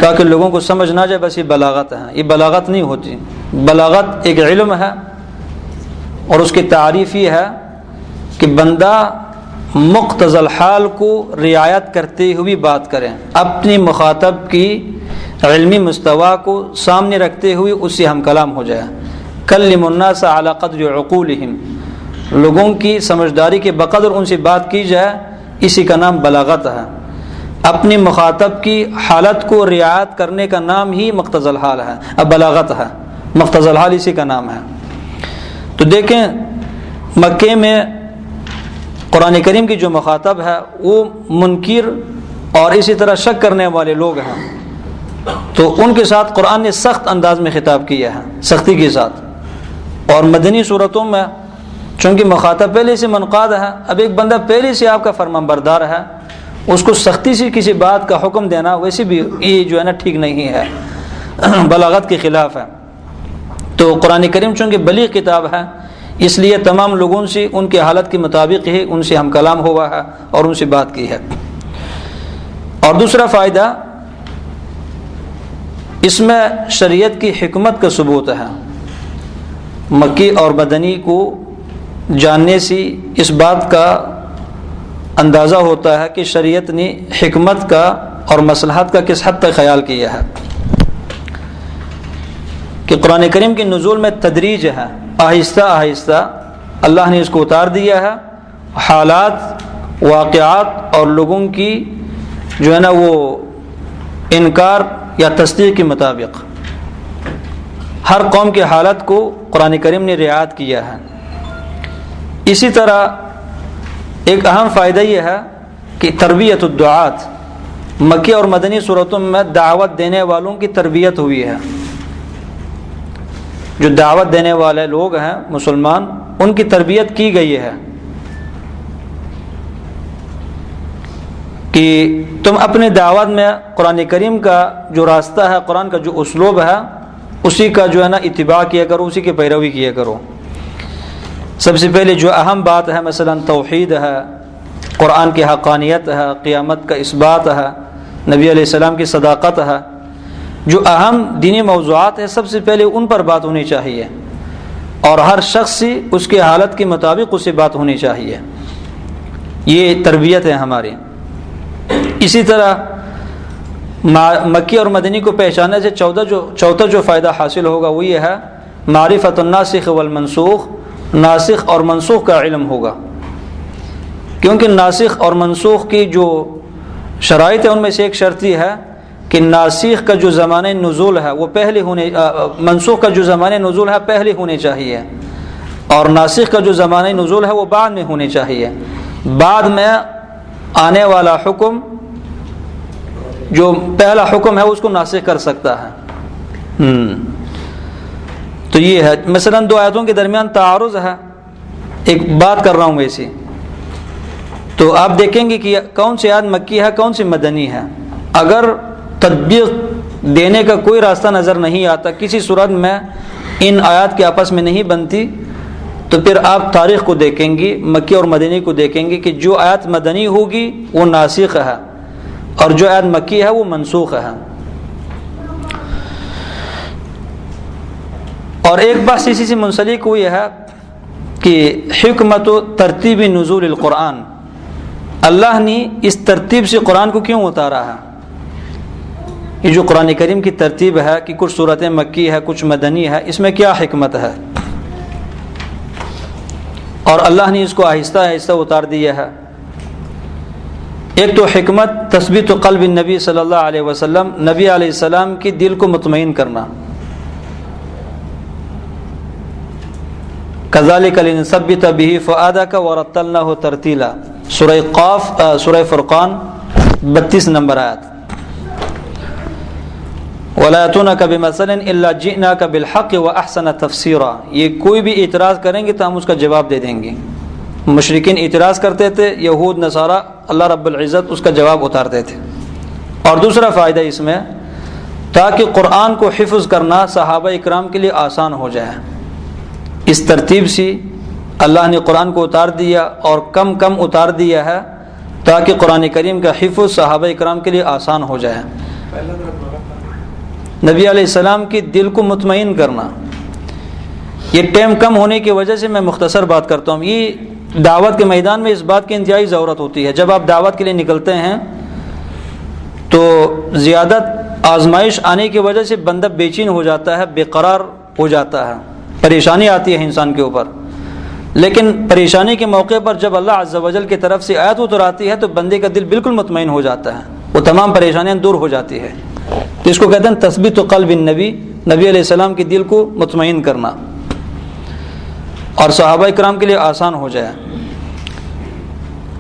تاکہ لوگوں کو سمجھ نہ جائے، بس یہ بلاغت ہے۔ یہ بلاغت نہیں ہوتی۔ بلاغت ایک علم ہے اور اس کی تعریف یہ ہے کہ بندہ مقتضی الحال کو رعایت کرتے ہوئے بات کریں، اپنی مخاطب کی علمی مستوی کو سامنے رکھتے ہوئے اس سے ہم کلام ہو جائے۔ کلم الناس علی قدر عقولہم، لوگوں کی سمجھداری کے بقدر ان سے بات کی جائے، اسی کا نام بلاغت ہے۔ اپنی مخاطب کی حالت کو رعایت کرنے کا نام ہی مقتضی الحال ہے، اب بلاغت ہے، مقتضی الحال اسی کا نام ہے۔ تو دیکھیں مکے میں قرآن کریم کی جو مخاطب ہے وہ منکر اور اسی طرح شک کرنے والے لوگ ہیں، تو ان کے ساتھ قرآن نے سخت انداز میں خطاب کیا ہے، سختی کے ساتھ۔ اور مدنی صورتوں میں چونکہ مخاطب پہلے سے منقاد ہے، اب ایک بندہ پہلے سے آپ کا فرمان بردار ہے، اس کو سختی سے کسی بات کا حکم دینا ویسے بھی یہ جو ہے نا ٹھیک نہیں ہے، بلاغت کے خلاف ہے۔ تو قرآن کریم چونکہ بلیغ کتاب ہے، اس لیے تمام لوگوں سے ان کی حالت کے مطابق ہی ان سے ہم کلام ہوا ہے اور ان سے بات کی ہے۔ اور دوسرا فائدہ، اس میں شریعت کی حکمت کا ثبوت ہے۔ مکی اور مدنی کو جاننے سے اس بات کا اندازہ ہوتا ہے کہ شریعت نے حکمت کا اور مصلحت کا کس حد تک خیال کیا ہے، کہ قرآن کریم کے نزول میں تدریج ہے، آہستہ آہستہ اللہ نے اس کو اتار دیا ہے، حالات، واقعات اور لوگوں کی جو ہے نا وہ انکار یا تصدیق کے مطابق ہر قوم کی حالت کو قرآن کریم نے رعایت کیا ہے۔ اسی طرح ایک اہم فائدہ یہ ہے کہ تربیت الدعات، مکی اور مدنی صورتوں میں دعوت دینے والوں کی تربیت ہوئی ہے۔ جو دعوت دینے والے لوگ ہیں مسلمان، ان کی تربیت کی گئی ہے کہ تم اپنے دعوت میں قرآن کریم کا جو راستہ ہے، قرآن کا جو اسلوب ہے، اسی کا جو ہے نا اتباع کیا کرو، اسی کی پیروی کیا کرو۔ سب سے پہلے جو اہم بات ہے مثلا توحید ہے، قرآن کی حقانیت ہے، قیامت کا اثبات ہے، نبی علیہ السلام کی صداقت ہے، جو اہم دینی موضوعات ہیں سب سے پہلے ان پر بات ہونی چاہیے، اور ہر شخص سے اس کی حالت کے مطابق اس سے بات ہونی چاہیے۔ یہ تربیت ہے ہماری۔ اسی طرح مکی اور مدنی کو پہچاننے سے چوتھا جو فائدہ حاصل ہوگا وہ یہ ہے معرفت الناسخ والمنسوخ، ناسخ اور منسوخ کا علم ہوگا، کیونکہ ناسخ اور منسوخ کی جو شرائط ہے ان میں سے ایک شرط یہ ہے کہ ناسخ کا جو زمانہ نزول ہے وہ پہلے منسوخ کا جو زمانہ نزول ہے پہلے ہونے چاہیے، اور ناسخ کا جو زمانہ نزول ہے وہ بعد میں ہونے چاہیے۔ بعد میں آنے والا حکم جو پہلا حکم ہے اس کو ناسخ کر سکتا ہے۔ تو یہ ہے، مثلا دو آیتوں کے درمیان تعارض ہے، ایک بات کر رہا ہوں ویسے، تو آپ دیکھیں گے کہ کون سی آیت مکی ہے کون سی مدنی ہے۔ اگر تطبیق دینے کا کوئی راستہ نظر نہیں آتا، کسی صورت میں ان آیات کے آپس میں نہیں بنتی، تو پھر آپ تاریخ کو دیکھیں گے، مکی اور مدنی کو دیکھیں گے کہ جو آیت مدنی ہوگی وہ ناسخ ہے اور جو آیت مکی ہے وہ منسوخ ہے۔ اور ایک بات اسی سے منسلک ہوئی ہے کہ حکمت و ترتیب نزول القرآن، اللہ نے اس ترتیب سے قرآن کو کیوں اتارا ہے؟ یہ جو قرآن کریم کی ترتیب ہے کہ کچھ صورتیں مکی ہے کچھ مدنی ہے، اس میں کیا حکمت ہے؟ اور اللہ نے اس کو آہستہ آہستہ اتار دیا ہے۔ ایک تو حکمت تثبیت قلب النبی صلی اللہ علیہ وسلم، نبی علیہ السلام کی دل کو مطمئن کرنا۔ کذالک لنثبت به فؤادک ورتلناه ترتیلا، سورہ قاف، سورہ فرقان 32 نمبر آیت۔ وَلَا يَأْتُونَكَ بِمَثَلٍ إِلَّا جِئْنَاكَ بِالْحَقِّ وَأَحْسَنَ تَفْسِيرًا، یہ کوئی بھی اعتراض کریں گے تو ہم اس کا جواب دے دیں گے۔ مشرکین اعتراض کرتے تھے، یہود نصارہ، اللہ رب العزت اس کا جواب اتارتے تھے۔ اور دوسرا فائدہ اس میں، تاکہ قرآن کو حفظ کرنا صحابہ اکرام کے لیے آسان ہو جائے۔ اس ترتیب سے اللہ نے قرآن کو اتار دیا اور کم کم اتار دیا ہے تاکہ قرآن کریم کا حفظ صحابہ اکرام کے لیے آسان ہو جائے۔ نبی علیہ السلام کی دل کو مطمئن کرنا۔ یہ ٹائم کم ہونے کی وجہ سے میں مختصر بات کرتا ہوں۔ یہ دعوت کے میدان میں اس بات کی انتہائی ضرورت ہوتی ہے۔ جب آپ دعوت کے لیے نکلتے ہیں تو زیادہ آزمائش آنے کی وجہ سے بندہ بے چین ہو جاتا ہے، بے قرار ہو جاتا ہے، پریشانی آتی ہے انسان کے اوپر۔ لیکن پریشانی کے موقع پر جب اللہ عز و جل کی طرف سے آیت اتر آتی ہے تو بندے کا دل بالکل مطمئن ہو جاتا ہے، وہ تمام پریشانیاں دور ہو جاتی ہے۔ تو اس کو کہتے ہیں تثبیت قلب النبی، نبی علیہ السلام کی دل کو مطمئن کرنا اور صحابہ اکرام کے لیے آسان ہو جائے۔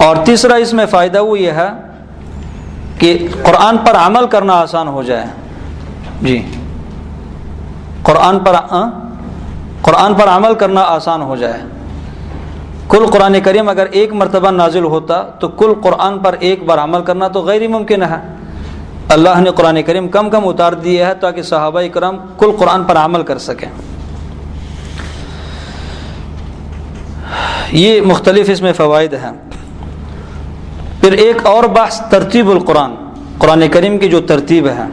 اور تیسرا اس میں فائدہ وہ یہ ہے کہ قرآن پر عمل کرنا آسان ہو جائے۔ جی، قرآن پر عمل کرنا آسان ہو جائے۔ کل قرآن کریم اگر ایک مرتبہ نازل ہوتا تو کل قرآن پر ایک بار عمل کرنا تو غیر ممکن ہے۔ اللہ نے قرآن کریم کم کم اتار دیا ہے تاکہ صحابہ اکرام کل قرآن پر عمل کر سکیں۔ یہ مختلف اس میں فوائد ہیں۔ پھر ایک اور بحث ترتیب القرآن، قرآن کریم کی جو ترتیب ہے،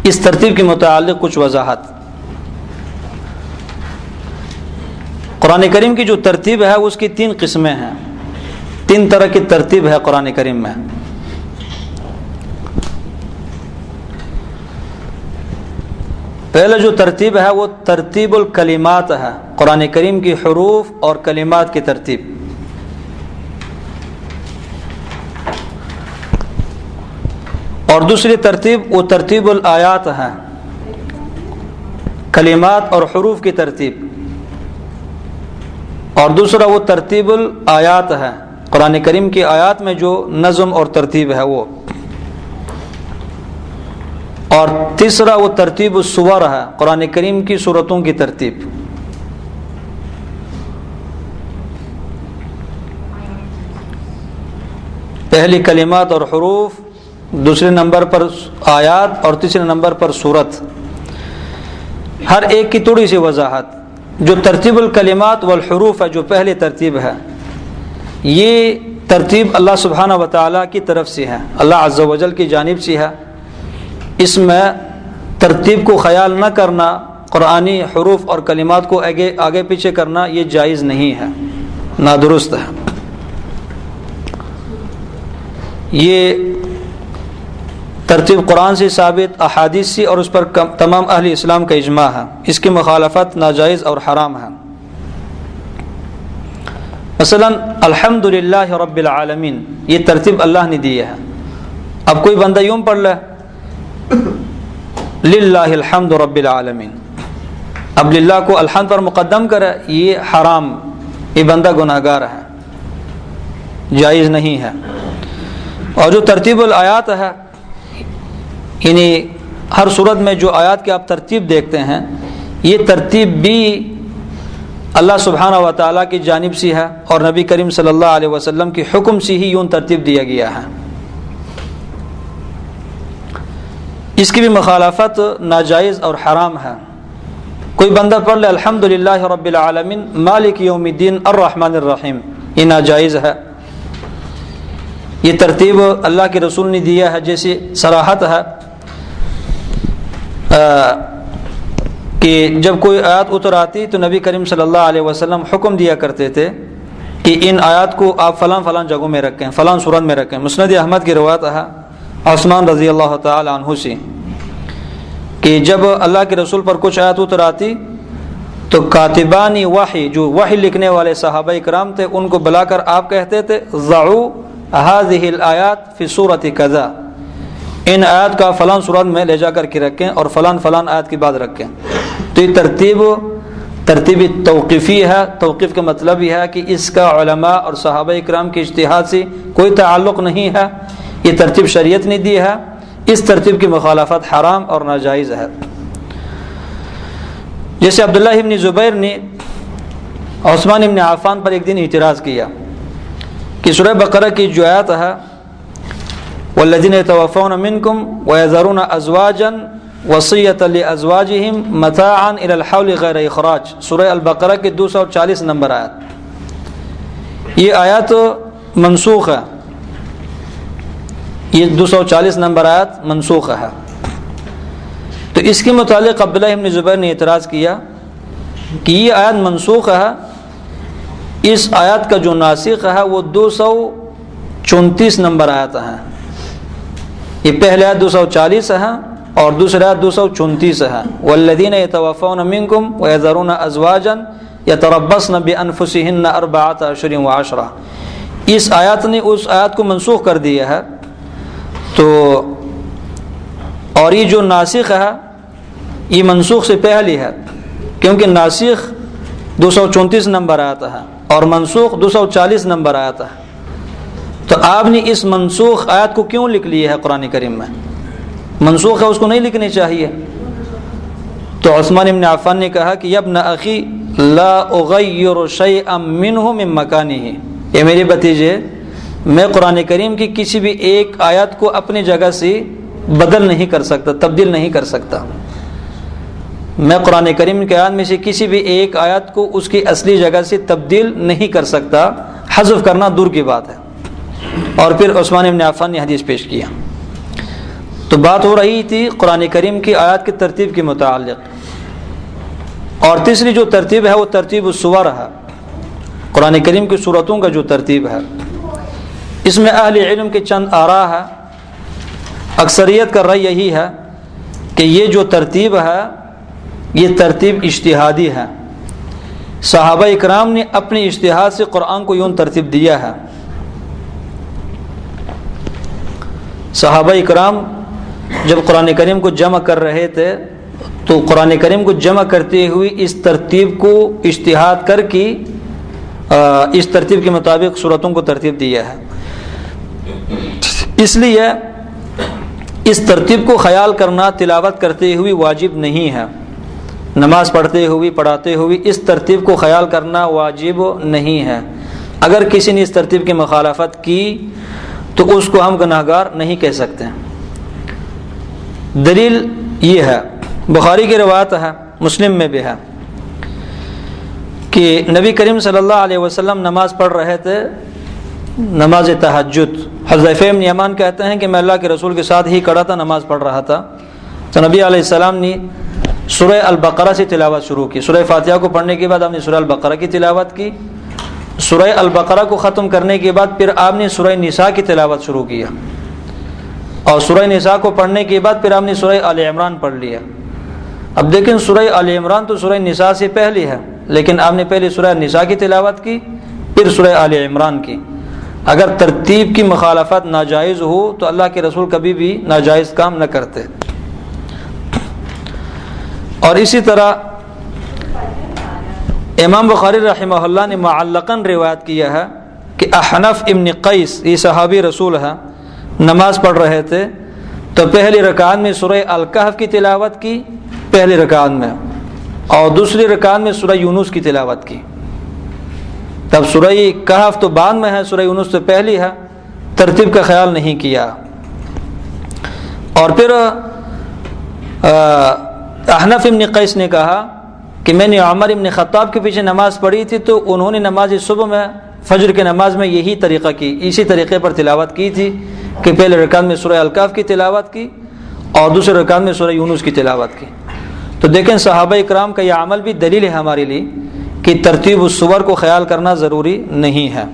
اس ترتیب کے متعلق کچھ وضاحت۔ قرآن کریم کی جو ترتیب ہے اس کی 3 قسمیں ہیں، 3 طرح کی ترتیب ہے قرآن کریم میں۔ پہلے جو ترتیب ہے وہ ترتیب الکلمات ہے، قرآن کریم کی حروف اور کلمات کی ترتیب۔ اور دوسری ترتیب وہ ترتیب الآیات ہے، کلمات اور حروف کی ترتیب۔ اور دوسرا وہ ترتیب الآیات ہے، قرآن کریم کی آیات میں جو نظم اور ترتیب ہے وہ۔ اور تیسرا وہ ترتیب السور ہے، قرآن کریم کی سورتوں کی ترتیب۔ پہلی کلمات اور حروف، دوسرے نمبر پر آیات اور تیسرے نمبر پر سورت۔ ہر ایک کی تھوڑی سی وضاحت۔ جو ترتیب الکلمات والحروف ہے، جو پہلی ترتیب ہے، یہ ترتیب اللہ سبحانہ و تعالیٰ کی طرف سے ہے، اللہ عز و جل کی جانب سے ہے۔ اس میں ترتیب کو خیال نہ کرنا، قرآنی حروف اور کلمات کو آگے پیچھے کرنا، یہ جائز نہیں ہے، نادرست ہے۔ یہ ترتیب قرآن سے ثابت، احادیث سے، اور اس پر تمام اہل اسلام کا اجماع ہے۔ اس کی مخالفت ناجائز اور حرام ہے۔ مثلا الحمدللہ رب العالمین، یہ ترتیب اللہ نے دی ہے۔ اب کوئی بندہ یوں پڑھ لے للہ الحمد رب العالمین، اب للہ کو الحمد پر مقدم کرے، یہ حرام، یہ بندہ گناہگار ہے، جائز نہیں ہے۔ اور جو ترتیب الآیات ہے، یعنی ہر صورت میں جو آیات کی آپ ترتیب دیکھتے ہیں، یہ ترتیب بھی اللہ سبحانہ و تعالیٰ کی جانب سے ہے اور نبی کریم صلی اللہ علیہ وسلم کی حکم سے ہی یوں ترتیب دیا گیا ہے۔ اس کی بھی مخالفت ناجائز اور حرام ہے۔ کوئی بندہ پڑھ لے الحمدللہ رب العالمین مالک یوم الدین الرحمن الرحیم، یہ ناجائز ہے۔ یہ ترتیب اللہ کے رسول نے دیا ہے، جیسے صراحت ہے کہ جب کوئی آیات اتر آتی تو نبی کریم صلی اللہ علیہ وسلم حکم دیا کرتے تھے کہ ان آیات کو آپ فلاں فلاں جگہوں میں رکھیں، فلاں صورت میں رکھیں۔ مسند احمد کی روایت ہے عثمان رضی اللہ تعالی عنہ سے کہ جب اللہ کے رسول پر کچھ آیات اتر آتی تو کاتبانی وحی، جو وحی لکھنے والے صحابہ کرام تھے، ان کو بلا کر آپ کہتے تھے ضعوا هذه الآیات فی صورت کذا، ان آیات کا فلاں صورت میں لے جا کر کے رکھیں اور فلاں فلاں آیات کی بعد رکھیں۔ تو یہ ترتیب توقیفی ہے۔ توقیف کا مطلب یہ ہے کہ اس کا علماء اور صحابہ کرام کے اجتہاد سے کوئی تعلق نہیں ہے، یہ ترتیب شریعت نے دی ہے، اس ترتیب کی مخالفت حرام اور ناجائز ہے۔ جیسے عبداللہ ابن زبیر نے عثمان ابن عفان پر ایک دن اعتراض کیا کہ سورہ بقرہ کی جو آیت ہے والذین یتوفون منکم ویذرون ازواجا وصیۃ لازواجہم متاعا الی الحول غیر اخراج، سورہ البقرہ کی 240 نمبر آیت، یہ آیت منسوخ ہے، یہ 240 نمبر آیت منسوخ ہے۔ تو اس کے متعلق عبداللہ ابن زبیر نے اعتراض کیا کہ یہ آیت منسوخ ہے، اس آیت کا جو ناسخ ہے وہ 234 نمبر آیت ہے، یہ پہلے آیت 240 ہے اور دوسری آیت 234 ہے، والذین یتوفون منکم ویذرون ازواجا یتربصن بانفسہن 4 اشہر و10، اس آیت نے اس آیت کو منسوخ کر دیا ہے۔ تو اور یہ جو ناسخ ہے یہ منسوخ سے پہلی ہے، کیونکہ ناسخ 234 نمبر آتا ہے اور منسوخ 240 نمبر آتا ہے، تو آپ نے اس منسوخ آیت کو کیوں لکھ لی ہے قرآن کریم میں؟ منسوخ ہے، اس کو نہیں لکھنی چاہیے۔ تو عثمان ابن عفان نے کہا کہ یا ابن اخی لا اغیر شیئا منہ من مکانہ، یہ میرے بھتیجے، میں قرآن کریم کی کسی بھی ایک آیت کو اپنی جگہ سے بدل نہیں کر سکتا، تبدیل نہیں کر سکتا، میں قرآن کریم کے آیات میں سے کسی بھی ایک آیت کو اس کی اصلی جگہ سے تبدیل نہیں کر سکتا، حذف کرنا دور کی بات ہے۔ اور پھر عثمان ابن عفان نے حدیث پیش کیا۔ تو بات ہو رہی تھی قرآن کریم کی آیات کی ترتیب کے متعلق، اور تیسری جو ترتیب ہے وہ ترتیب السور ہے، قرآن کریم کی سورتوں کا جو ترتیب ہے، اس میں اہل علم کے چند آراء ہے، اکثریت کا رائے یہی ہے کہ یہ جو ترتیب ہے یہ ترتیب اجتہادی ہے، صحابہ اکرام نے اپنے اجتہاد سے قرآن کو یوں ترتیب دیا ہے۔ صحابہ اکرام جب قرآن کریم کو جمع کر رہے تھے تو قرآن کریم کو جمع کرتے ہوئے اس ترتیب کو اجتہاد کر کے اس ترتیب کے مطابق سورتوں کو ترتیب دیا ہے۔ اس لیے اس ترتیب کو خیال کرنا تلاوت کرتے ہوئے واجب نہیں ہے، نماز پڑھتے ہوئے پڑھاتے ہوئے اس ترتیب کو خیال کرنا واجب نہیں ہے۔ اگر کسی نے اس ترتیب کی مخالفت کی تو اس کو ہم گناہگار نہیں کہہ سکتے۔ دلیل یہ ہے، بخاری کی روایت ہے، مسلم میں بھی ہے، کہ نبی کریم صلی اللہ علیہ وسلم نماز پڑھ رہے تھے، نماز تہجد۔ حذیفہ بن یمان کہتے ہیں کہ میں اللہ کے رسول کے ساتھ ہی کھڑا تھا، نماز پڑھ رہا تھا، تو نبی علیہ السلام نے سورہ البقرہ سے تلاوت شروع کی۔ سورہ فاتحہ کو پڑھنے کے بعد آپ نے سورہ البقرہ کی تلاوت کی، سورہ البقرہ کو ختم کرنے کے بعد پھر آپ نے سورہ نساء کی تلاوت شروع کیا، اور سورہ نساء کو پڑھنے کے بعد پھر آپ نے سورہ آل عمران پڑھ لیا۔ اب دیکھیں سورہ آل عمران تو سورہ نساء سے پہلی ہے، لیکن آپ نے پہلے سورہ نساء کی تلاوت کی پھر سورہ آل عمران کی۔ اگر ترتیب کی مخالفت ناجائز ہو تو اللہ کے رسول کبھی بھی ناجائز کام نہ کرتے۔ اور اسی طرح امام بخاری رحمہ اللہ نے معلقاً روایت کیا ہے کہ احنف ابن قیس، یہ صحابی رسول ہے، نماز پڑھ رہے تھے تو پہلی رکعت میں سورہ الکہف کی تلاوت کی پہلی رکعت میں، اور دوسری رکعت میں سورہ یونس کی تلاوت کی۔ تب سورہ کہف تو بعد میں ہے، سورہ یونس تو پہلی ہے، ترتیب کا خیال نہیں کیا۔ اور پھر احنف ابن قیس نے کہا کہ میں نے عمر ابن خطاب کے پیچھے نماز پڑھی تھی تو انہوں نے نماز صبح میں، فجر کے نماز میں یہی طریقہ کی، اسی طریقے پر تلاوت کی تھی کہ پہلے رکعت میں سورہ الکہف کی تلاوت کی اور دوسرے رکعت میں سورہ یونس کی تلاوت کی۔ تو دیکھیں صحابہ اکرام کا یہ عمل بھی دلیل ہے ہمارے لیے کہ ترتیب السور کو خیال کرنا ضروری نہیں ہے۔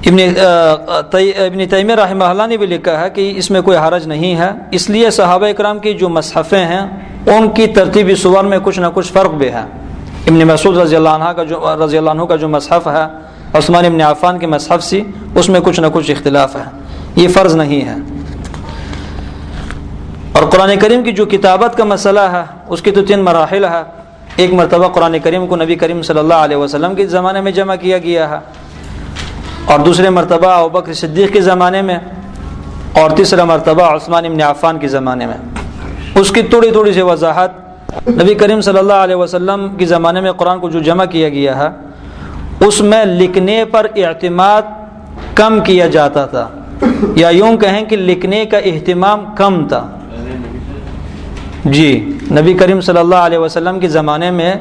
ابن تیمیہ رحمہ اللہ نے بھی لکھا ہے کہ اس میں کوئی حرج نہیں ہے، اس لیے صحابہ اکرام کی جو مصحفیں ہیں ان کی ترتیبی صور میں کچھ نہ کچھ فرق بھی ہے۔ ابن مسعود رضی اللہ عنہ کا جو مصحف ہے عثمان ابن عفان کے مصحف سے اس میں کچھ نہ کچھ اختلاف ہے، یہ فرض نہیں ہے۔ اور قرآن کریم کی جو کتابت کا مسئلہ ہے اس کی تو 3 مراحل ہے۔ ایک مرتبہ قرآن کریم کو نبی کریم صلی اللہ علیہ وسلم کے زمانے میں جمع کیا گیا ہے، اور دوسرے مرتبہ ابوبکر صدیق کے زمانے میں، اور تیسرا مرتبہ عثمان ابن عفان کے زمانے میں۔ اس کی تھوڑی سی وضاحت، نبی کریم صلی اللہ علیہ وسلم کے زمانے میں قرآن کو جو جمع کیا گیا ہے اس میں لکھنے پر اعتماد کم کیا جاتا تھا، یا یوں کہیں کہ لکھنے کا اہتمام کم تھا۔ جی، نبی کریم صلی اللہ علیہ وسلم کے زمانے میں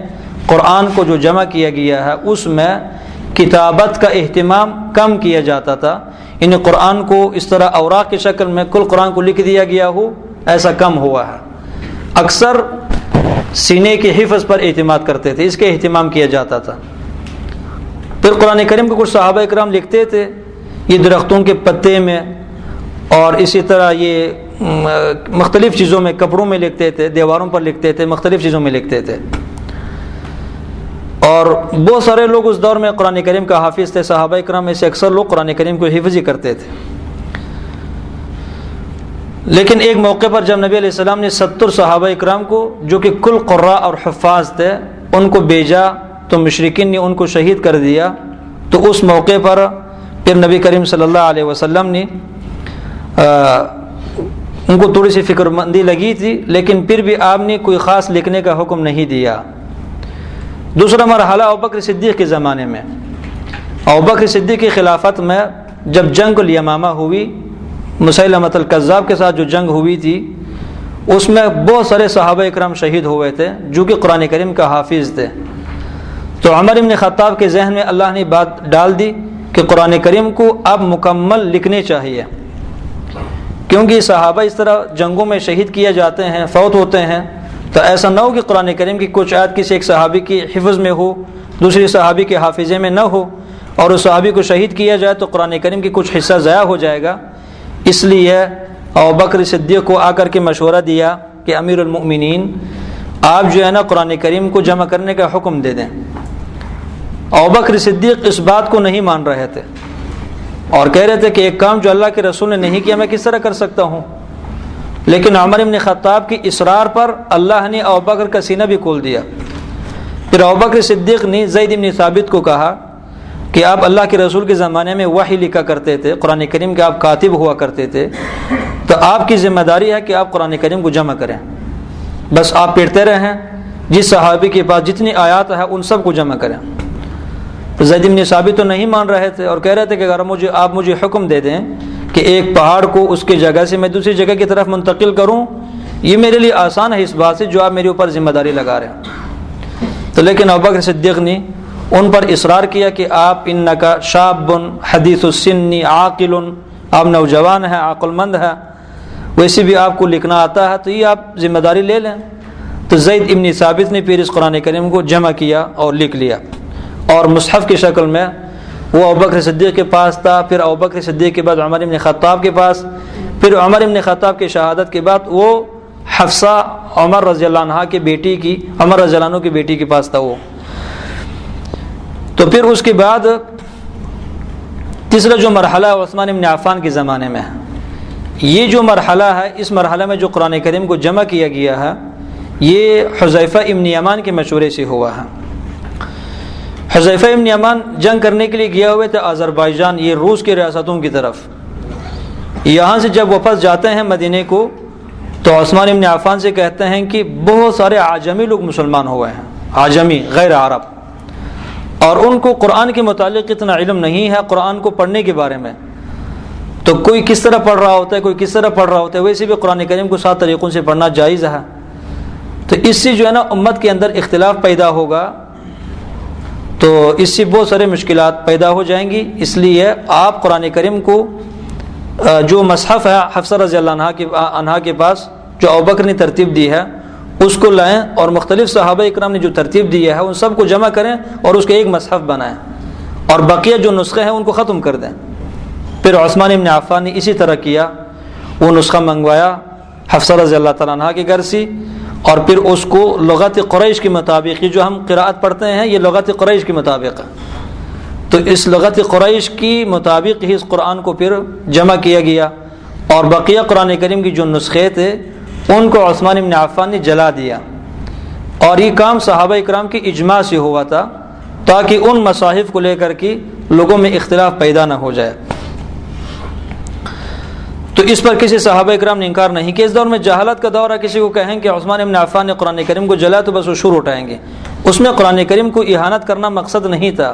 قرآن کو جو جمع کیا گیا ہے اس میں کتابت کا اہتمام کم کیا جاتا تھا، یعنی قرآن کو اس طرح اوراق کی شکل میں کل قرآن کو لکھ دیا گیا ہو، ایسا کم ہوا ہے۔ اکثر سینے کے حفظ پر اعتماد کرتے تھے، اس کے اہتمام کیا جاتا تھا۔ پھر قرآن کریم کو کچھ صحابہ اکرام لکھتے تھے یہ درختوں کے پتے میں، اور اسی طرح یہ مختلف چیزوں میں، کپڑوں میں لکھتے تھے، دیواروں پر لکھتے تھے، مختلف چیزوں میں لکھتے تھے۔ اور بہت سارے لوگ اس دور میں قرآن کریم کا حافظ تھے، صحابہ اکرام میں سے اکثر لوگ قرآن کریم کو حفظ ہی کرتے تھے۔ لیکن ایک موقع پر جب نبی علیہ السلام نے 70 صحابہ اکرام کو جو کہ کل قراء اور حفاظ تھے ان کو بھیجا تو مشرکین نے ان کو شہید کر دیا، تو اس موقع پر پھر نبی کریم صلی اللہ علیہ وسلم نے ان کو تھوڑی سی فکر مندی لگی تھی، لیکن پھر بھی آپ نے کوئی خاص لکھنے کا حکم نہیں دیا۔ دوسرا مرحلہ ابوبکر صدیق کے زمانے میں، ابوبکر صدیق کی خلافت میں جب جنگ الیمامہ ہوئی، مسیلمۃ الکذاب کے ساتھ جو جنگ ہوئی تھی اس میں بہت سارے صحابہ اکرام شہید ہوئے تھے جو کہ قرآن کریم کا حافظ تھے۔ تو عمر بن خطاب کے ذہن میں اللہ نے بات ڈال دی کہ قرآن کریم کو اب مکمل لکھنے چاہیے، کیونکہ صحابہ اس طرح جنگوں میں شہید کیے جاتے ہیں، فوت ہوتے ہیں، تو ایسا نہ ہو کہ قرآن کریم کی کچھ آیت کسی ایک صحابی کی حفظ میں ہو، دوسری صحابی کے حافظے میں نہ ہو، اور اس صحابی کو شہید کیا جائے تو قرآن کریم کی کچھ حصہ ضائع ہو جائے گا۔ اس لیے ابوبکر صدیق کو آ کر کے مشورہ دیا کہ امیر المؤمنین آپ جو ہے نا قرآن کریم کو جمع کرنے کا حکم دے دیں۔ ابوبکر صدیق اس بات کو نہیں مان رہے تھے اور کہہ رہے تھے کہ ایک کام جو اللہ کے رسول نے نہیں کیا میں کس طرح کر سکتا ہوں، لیکن عمر بن خطاب کی اصرار پر اللہ نے ابوبکر کا سینہ بھی کھول دیا۔ پھر ابوبکر صدیق نے زید بن ثابت کو کہا کہ آپ اللہ کے رسول کے زمانے میں وحی لکھا کرتے تھے، قرآن کریم کے آپ کاتب ہوا کرتے تھے، تو آپ کی ذمہ داری ہے کہ آپ قرآن کریم کو جمع کریں، بس آپ پڑھتے رہیں، جس صحابی کے پاس جتنی آیات ہے ان سب کو جمع کریں۔ تو زید بن ثابت تو نہیں مان رہے تھے اور کہہ رہے تھے کہ اگر آپ مجھے حکم دے دیں کہ ایک پہاڑ کو اس کی جگہ سے میں دوسری جگہ کی طرف منتقل کروں، یہ میرے لیے آسان ہے اس بات سے جو آپ میرے اوپر ذمہ داری لگا رہے ہیں۔ تو لیکن ابوبکر صدیق نے ان پر اصرار کیا کہ آپ انکا شاب حدیث السن عاقل، آپ نوجوان ہیں، عقل مند ہیں، ویسے بھی آپ کو لکھنا آتا ہے تو یہ آپ ذمہ داری لے لیں۔ تو زید ابن ثابت نے پھر اس قرآن کریم کو جمع کیا اور لکھ لیا، اور مصحف کی شکل میں وہ ابوبکر صدیق کے پاس تھا، پھر ابوبکر صدیق کے بعد عمر بن خطاب کے پاس، پھر عمر بن خطاب کی شہادت کے بعد وہ حفصہ عمر رضی اللہ عنہ کی بیٹی کی، عمر رضی اللہ عنہ کی بیٹی کے پاس تھا وہ۔ تو پھر اس کے بعد تیسرا جو مرحلہ ہے عثمان بن عفان کے زمانے میں ہے۔ یہ جو مرحلہ ہے، اس مرحلہ میں جو قرآن کریم کو جمع کیا گیا ہے یہ حذیفہ ابن یمان کے مشورے سے ہوا ہے۔ حذیفہ ابن یمان جنگ کرنے کے لیے گیا ہوئے تھے آذربائیجان، یہ روس کی ریاستوں کی طرف۔ یہاں سے جب واپس جاتے ہیں مدینے کو تو عثمان بن عفان سے کہتے ہیں کہ بہت سارے عجمی لوگ مسلمان ہوئے ہیں، عجمی غیر عرب، اور ان کو قرآن کے متعلق اتنا علم نہیں ہے، قرآن کو پڑھنے کے بارے میں، تو کوئی کس طرح پڑھ رہا ہوتا ہے، کوئی کس طرح پڑھ رہا ہوتا ہے، ویسے بھی قرآن کریم کو 7 طریقوں سے پڑھنا جائز ہے۔ تو اس سے جو ہے نا امت کے اندر اختلاف پیدا ہوگا، تو اس سے بہت سارے مشکلات پیدا ہو جائیں گی۔ اس لیے آپ قرآن کریم کو جو مصحف ہے حفصہ رضی اللہ عنہا کے پاس جو ابوبکر نے ترتیب دی ہے اس کو لائیں، اور مختلف صحابہ اکرام نے جو ترتیب دی ہے ان سب کو جمع کریں اور اس کے ایک مصحف بنائیں، اور بقیہ جو نسخے ہیں ان کو ختم کر دیں۔ پھر عثمان ابن عفان نے اسی طرح کیا، وہ نسخہ منگوایا حفصہ رضی اللہ تعالیٰ عنہ کے گھر سے، اور پھر اس کو لغت قریش کے مطابق، یہ جو ہم قراءت پڑھتے ہیں یہ لغت قریش کے مطابق ہے، تو اس لغت قریش کی مطابق ہی اس قرآن کو پھر جمع کیا گیا، اور بقیہ قرآن کریم کی جو نسخے تھے ان کو عثمان ابن عفان نے جلا دیا، اور یہ کام صحابہ اکرام کی اجماع سے ہوا تھا تاکہ ان مصاحف کو لے کر کے لوگوں میں اختلاف پیدا نہ ہو جائے۔ تو اس پر کسی صحابہ اکرام نے انکار نہیں کیا۔ اس دور میں جہالت کا دور ہے، کسی کو کہیں کہ عثمان ابن عفان نے قرآن کریم کو جلا تو بس وہ شور اٹھائیں گے، اس میں قرآن کریم کو اہانت کرنا مقصد نہیں تھا،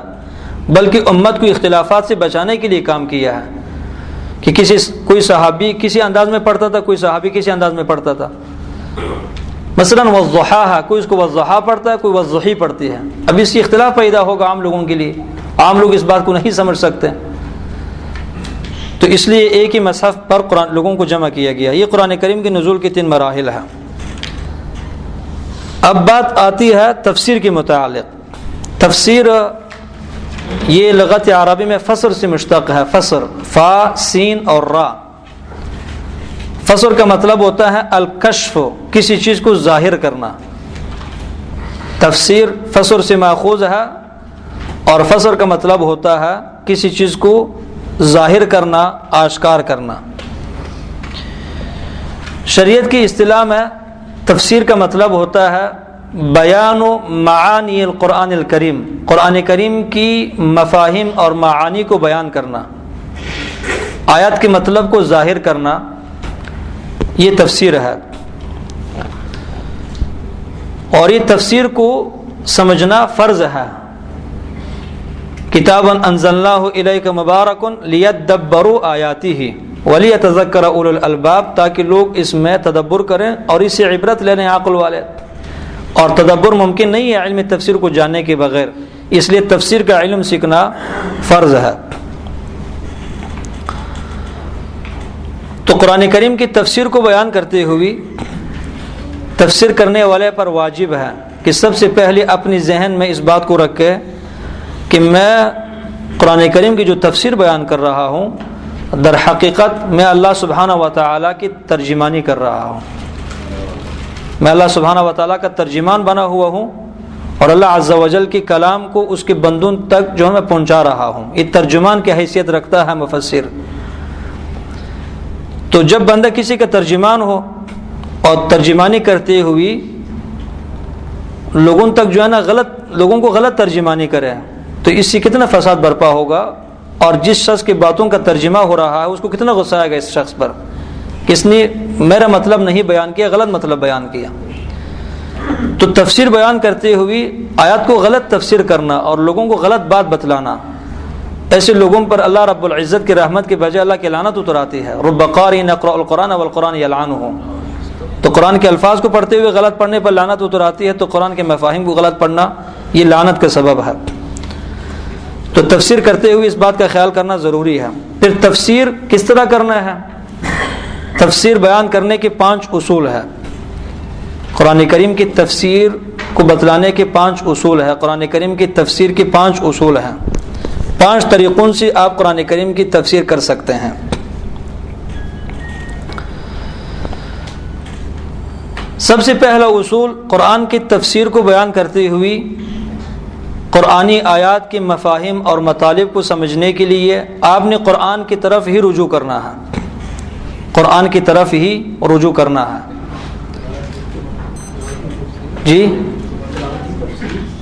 بلکہ امت کو اختلافات سے بچانے کے لیے کام کیا ہے، کہ کوئی صحابی کسی انداز میں پڑھتا تھا، کوئی صحابی کسی انداز میں پڑھتا تھا، مثلا والضحیٰ، کوئی اس کو والضحیٰ پڑھتا ہے، کوئی والضحی پڑھتی ہے، اب اس کی اختلاف پیدا ہوگا عام لوگوں کے لیے، عام لوگ اس بات کو نہیں سمجھ سکتے، تو اس لیے ایک ہی مصحف پر قرآن لوگوں کو جمع کیا گیا۔ یہ قرآن کریم کے نزول کے 3 مراحل ہیں۔ اب بات آتی ہے تفسیر کے متعلق۔ تفسیر یہ لغت عربی میں فسر سے مشتق ہے، فسر، فا سین اور را۔ فسر کا مطلب ہوتا ہے الکشف، کسی چیز کو ظاہر کرنا۔ تفسیر فسر سے ماخوذ ہے، اور فسر کا مطلب ہوتا ہے کسی چیز کو ظاہر کرنا، آشکار کرنا۔ شریعت کی اصطلاح میں تفسیر کا مطلب ہوتا ہے بیان و معانی القرآن الکریم، قرآن کریم کی مفاہیم اور معانی کو بیان کرنا، آیات کے مطلب کو ظاہر کرنا، یہ تفسیر ہے۔ اور یہ تفسیر کو سمجھنا فرض ہے۔ کتابا انزلناہ الیک مبارک لیدبروا آیاتہ ولیتذکر اولو الالباب، تاکہ لوگ اس میں تدبر کریں اور اس سے عبرت لے لیں عقل والے، اور تدبر ممکن نہیں ہے علم تفسیر کو جاننے کے بغیر، اس لیے تفسیر کا علم سیکھنا فرض ہے۔ تو قرآن کریم کی تفسیر کو بیان کرتے ہوئے تفسیر کرنے والے پر واجب ہے کہ سب سے پہلے اپنی ذہن میں اس بات کو رکھے کہ میں قرآن کریم کی جو تفسیر بیان کر رہا ہوں در حقیقت میں اللہ سبحانہ و تعالیٰ کی ترجمانی کر رہا ہوں، میں اللہ سبحانہ و تعالیٰ کا ترجمان بنا ہوا ہوں، اور اللہ عز و جل کے کلام کو اس کے بندوں تک جو ہے میں پہنچا رہا ہوں۔ یہ ترجمان کی حیثیت رکھتا ہے مفسر۔ تو جب بندہ کسی کا ترجمان ہو اور ترجمانی کرتے ہوئے لوگوں تک جو ہے نا لوگوں کو غلط ترجمانی کرے تو اس سے کتنا فساد برپا ہوگا، اور جس شخص کی باتوں کا ترجمہ ہو رہا ہے اس کو کتنا غصہ آئے گا اس شخص پر، کس نے میرا مطلب نہیں بیان کیا، غلط مطلب بیان کیا۔ تو تفسیر بیان کرتے ہوئے آیات کو غلط تفسیر کرنا اور لوگوں کو غلط بات بتلانا، ایسے لوگوں پر اللہ رب العزت کی رحمت کے بجائے اللہ کی لعنت اتراتی ہے۔ رب قاری یقرأ القرآن والقرآن یلعنہ، تو قرآن کے الفاظ کو پڑھتے ہوئے غلط پڑھنے پر لعنت اتراتی ہے، تو قرآن کے مفاہیم کو غلط پڑھنا یہ لعنت کا سبب ہے۔ تو تفسیر کرتے ہوئے اس بات کا خیال کرنا ضروری ہے۔ پھر تفسیر کس طرح کرنا ہے؟ تفسیر بیان کرنے کے 5 اصول ہیں۔ قرآن کریم کی تفسیر کو بتلانے کے 5 اصول ہیں۔ قرآن کریم کی تفسیر کے 5 اصول ہیں۔ 5 طریقوں سے آپ قرآن کریم کی تفسیر کر سکتے ہیں۔ سب سے پہلا اصول، قرآن کی تفسیر کو بیان کرتے ہوئے قرآنی آیات کے مفاہیم اور مطالب کو سمجھنے کے لیے آپ نے قرآن کی طرف ہی رجوع کرنا ہے، قرآن کی طرف ہی رجوع کرنا ہے۔ جی،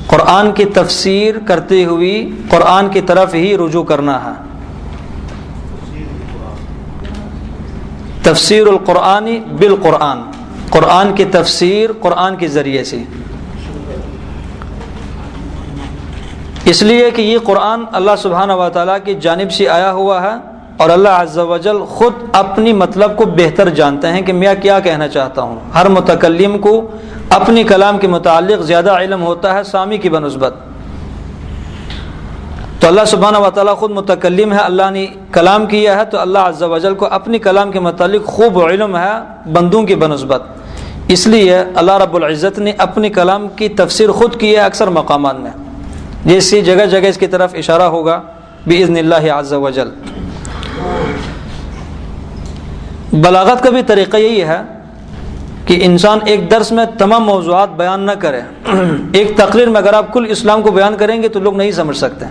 قرآن کی تفسیر کرتے ہوئے قرآن کی طرف ہی رجوع کرنا ہے۔ تفسیر القرآن بالقرآن، قرآن کی تفسیر قرآن کے ذریعے سے، اس لیے کہ یہ قرآن اللہ سبحانہ و تعالیٰ کی جانب سے آیا ہوا ہے، اور اللہ عز و جل خود اپنی مطلب کو بہتر جانتے ہیں کہ میں کیا کہنا چاہتا ہوں۔ ہر متکلم کو اپنی کلام کے متعلق زیادہ علم ہوتا ہے سامع کی بنسبت، تو اللہ سبحانہ و تعالیٰ خود متکلم ہے، اللہ نے کلام کیا ہے، تو اللہ عز و جل کو اپنی کلام کے متعلق خوب علم ہے بندوں کی بنسبت، اس لیے اللہ رب العزت نے اپنی کلام کی تفسیر خود کی ہے اکثر مقامات میں، جیسی جگہ جگہ اس کی طرف اشارہ ہوگا بإذن اللہ عز و جل۔ بلاغت کا بھی طریقہ یہی ہے کہ انسان ایک درس میں تمام موضوعات بیان نہ کرے. ایک تقریر میں اگر آپ کل اسلام کو بیان کریں گے تو لوگ نہیں سمجھ سکتے.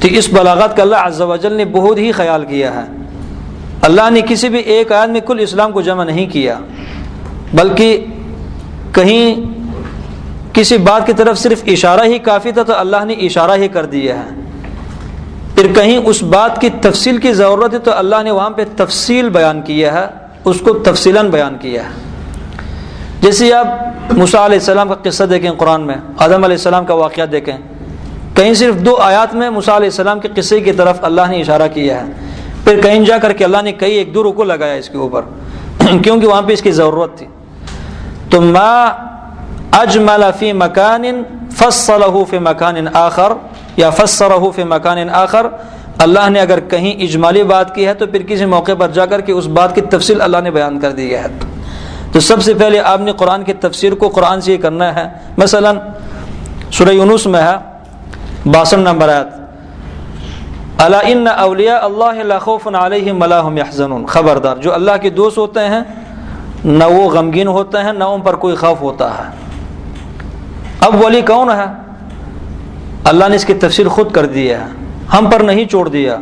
تو اس بلاغت کا اللہ عز و جل نے بہت ہی خیال کیا ہے. اللہ نے کسی بھی ایک آیت میں کل اسلام کو جمع نہیں کیا، بلکہ کہیں کسی بات کی طرف صرف اشارہ ہی کافی تھا تو اللہ نے اشارہ ہی کر دیا ہے. پھر کہیں اس بات کی تفصیل کی ضرورت ہے تو اللہ نے وہاں پہ تفصیل بیان کیا ہے، اس کو تفصیلاً بیان کیا ہے. جیسے آپ موسیٰ علیہ السلام کا قصہ دیکھیں قرآن میں، آدم علیہ السلام کا واقعہ دیکھیں، کہیں صرف 2 آیات میں موسیٰ علیہ السلام کے قصے کی طرف اللہ نے اشارہ کیا ہے. پھر کہیں جا کر کے اللہ نے کئی 1-2 رکوع لگایا اس کے اوپر کیونکہ وہاں پہ اس کی ضرورت تھی. تو ما اجمل فی مکان فصلہ فی مکان آخر یا فسرہ فی مکان آخر. اللہ نے اگر کہیں اجمالی بات کی ہے تو پھر کسی موقع پر جا کر کے اس بات کی تفصیل اللہ نے بیان کر دی ہے. تو سب سے پہلے آپ نے قرآن کی تفسیر کو قرآن سے ہی کرنا ہے. مثلا سورہ یونس میں ہے 62 نمبر آیت، الا ان اولیاء اللہ لا خوف علیہم ولا هم يحزنون. خبردار، جو اللہ کے دوست ہوتے ہیں نہ وہ غمگین ہوتے ہیں نہ ان پر کوئی خوف ہوتا ہے. اب ولی کون ہے؟ اللہ نے اس کی تفسیر خود کر دی ہے، ہم پر نہیں چھوڑ دیا.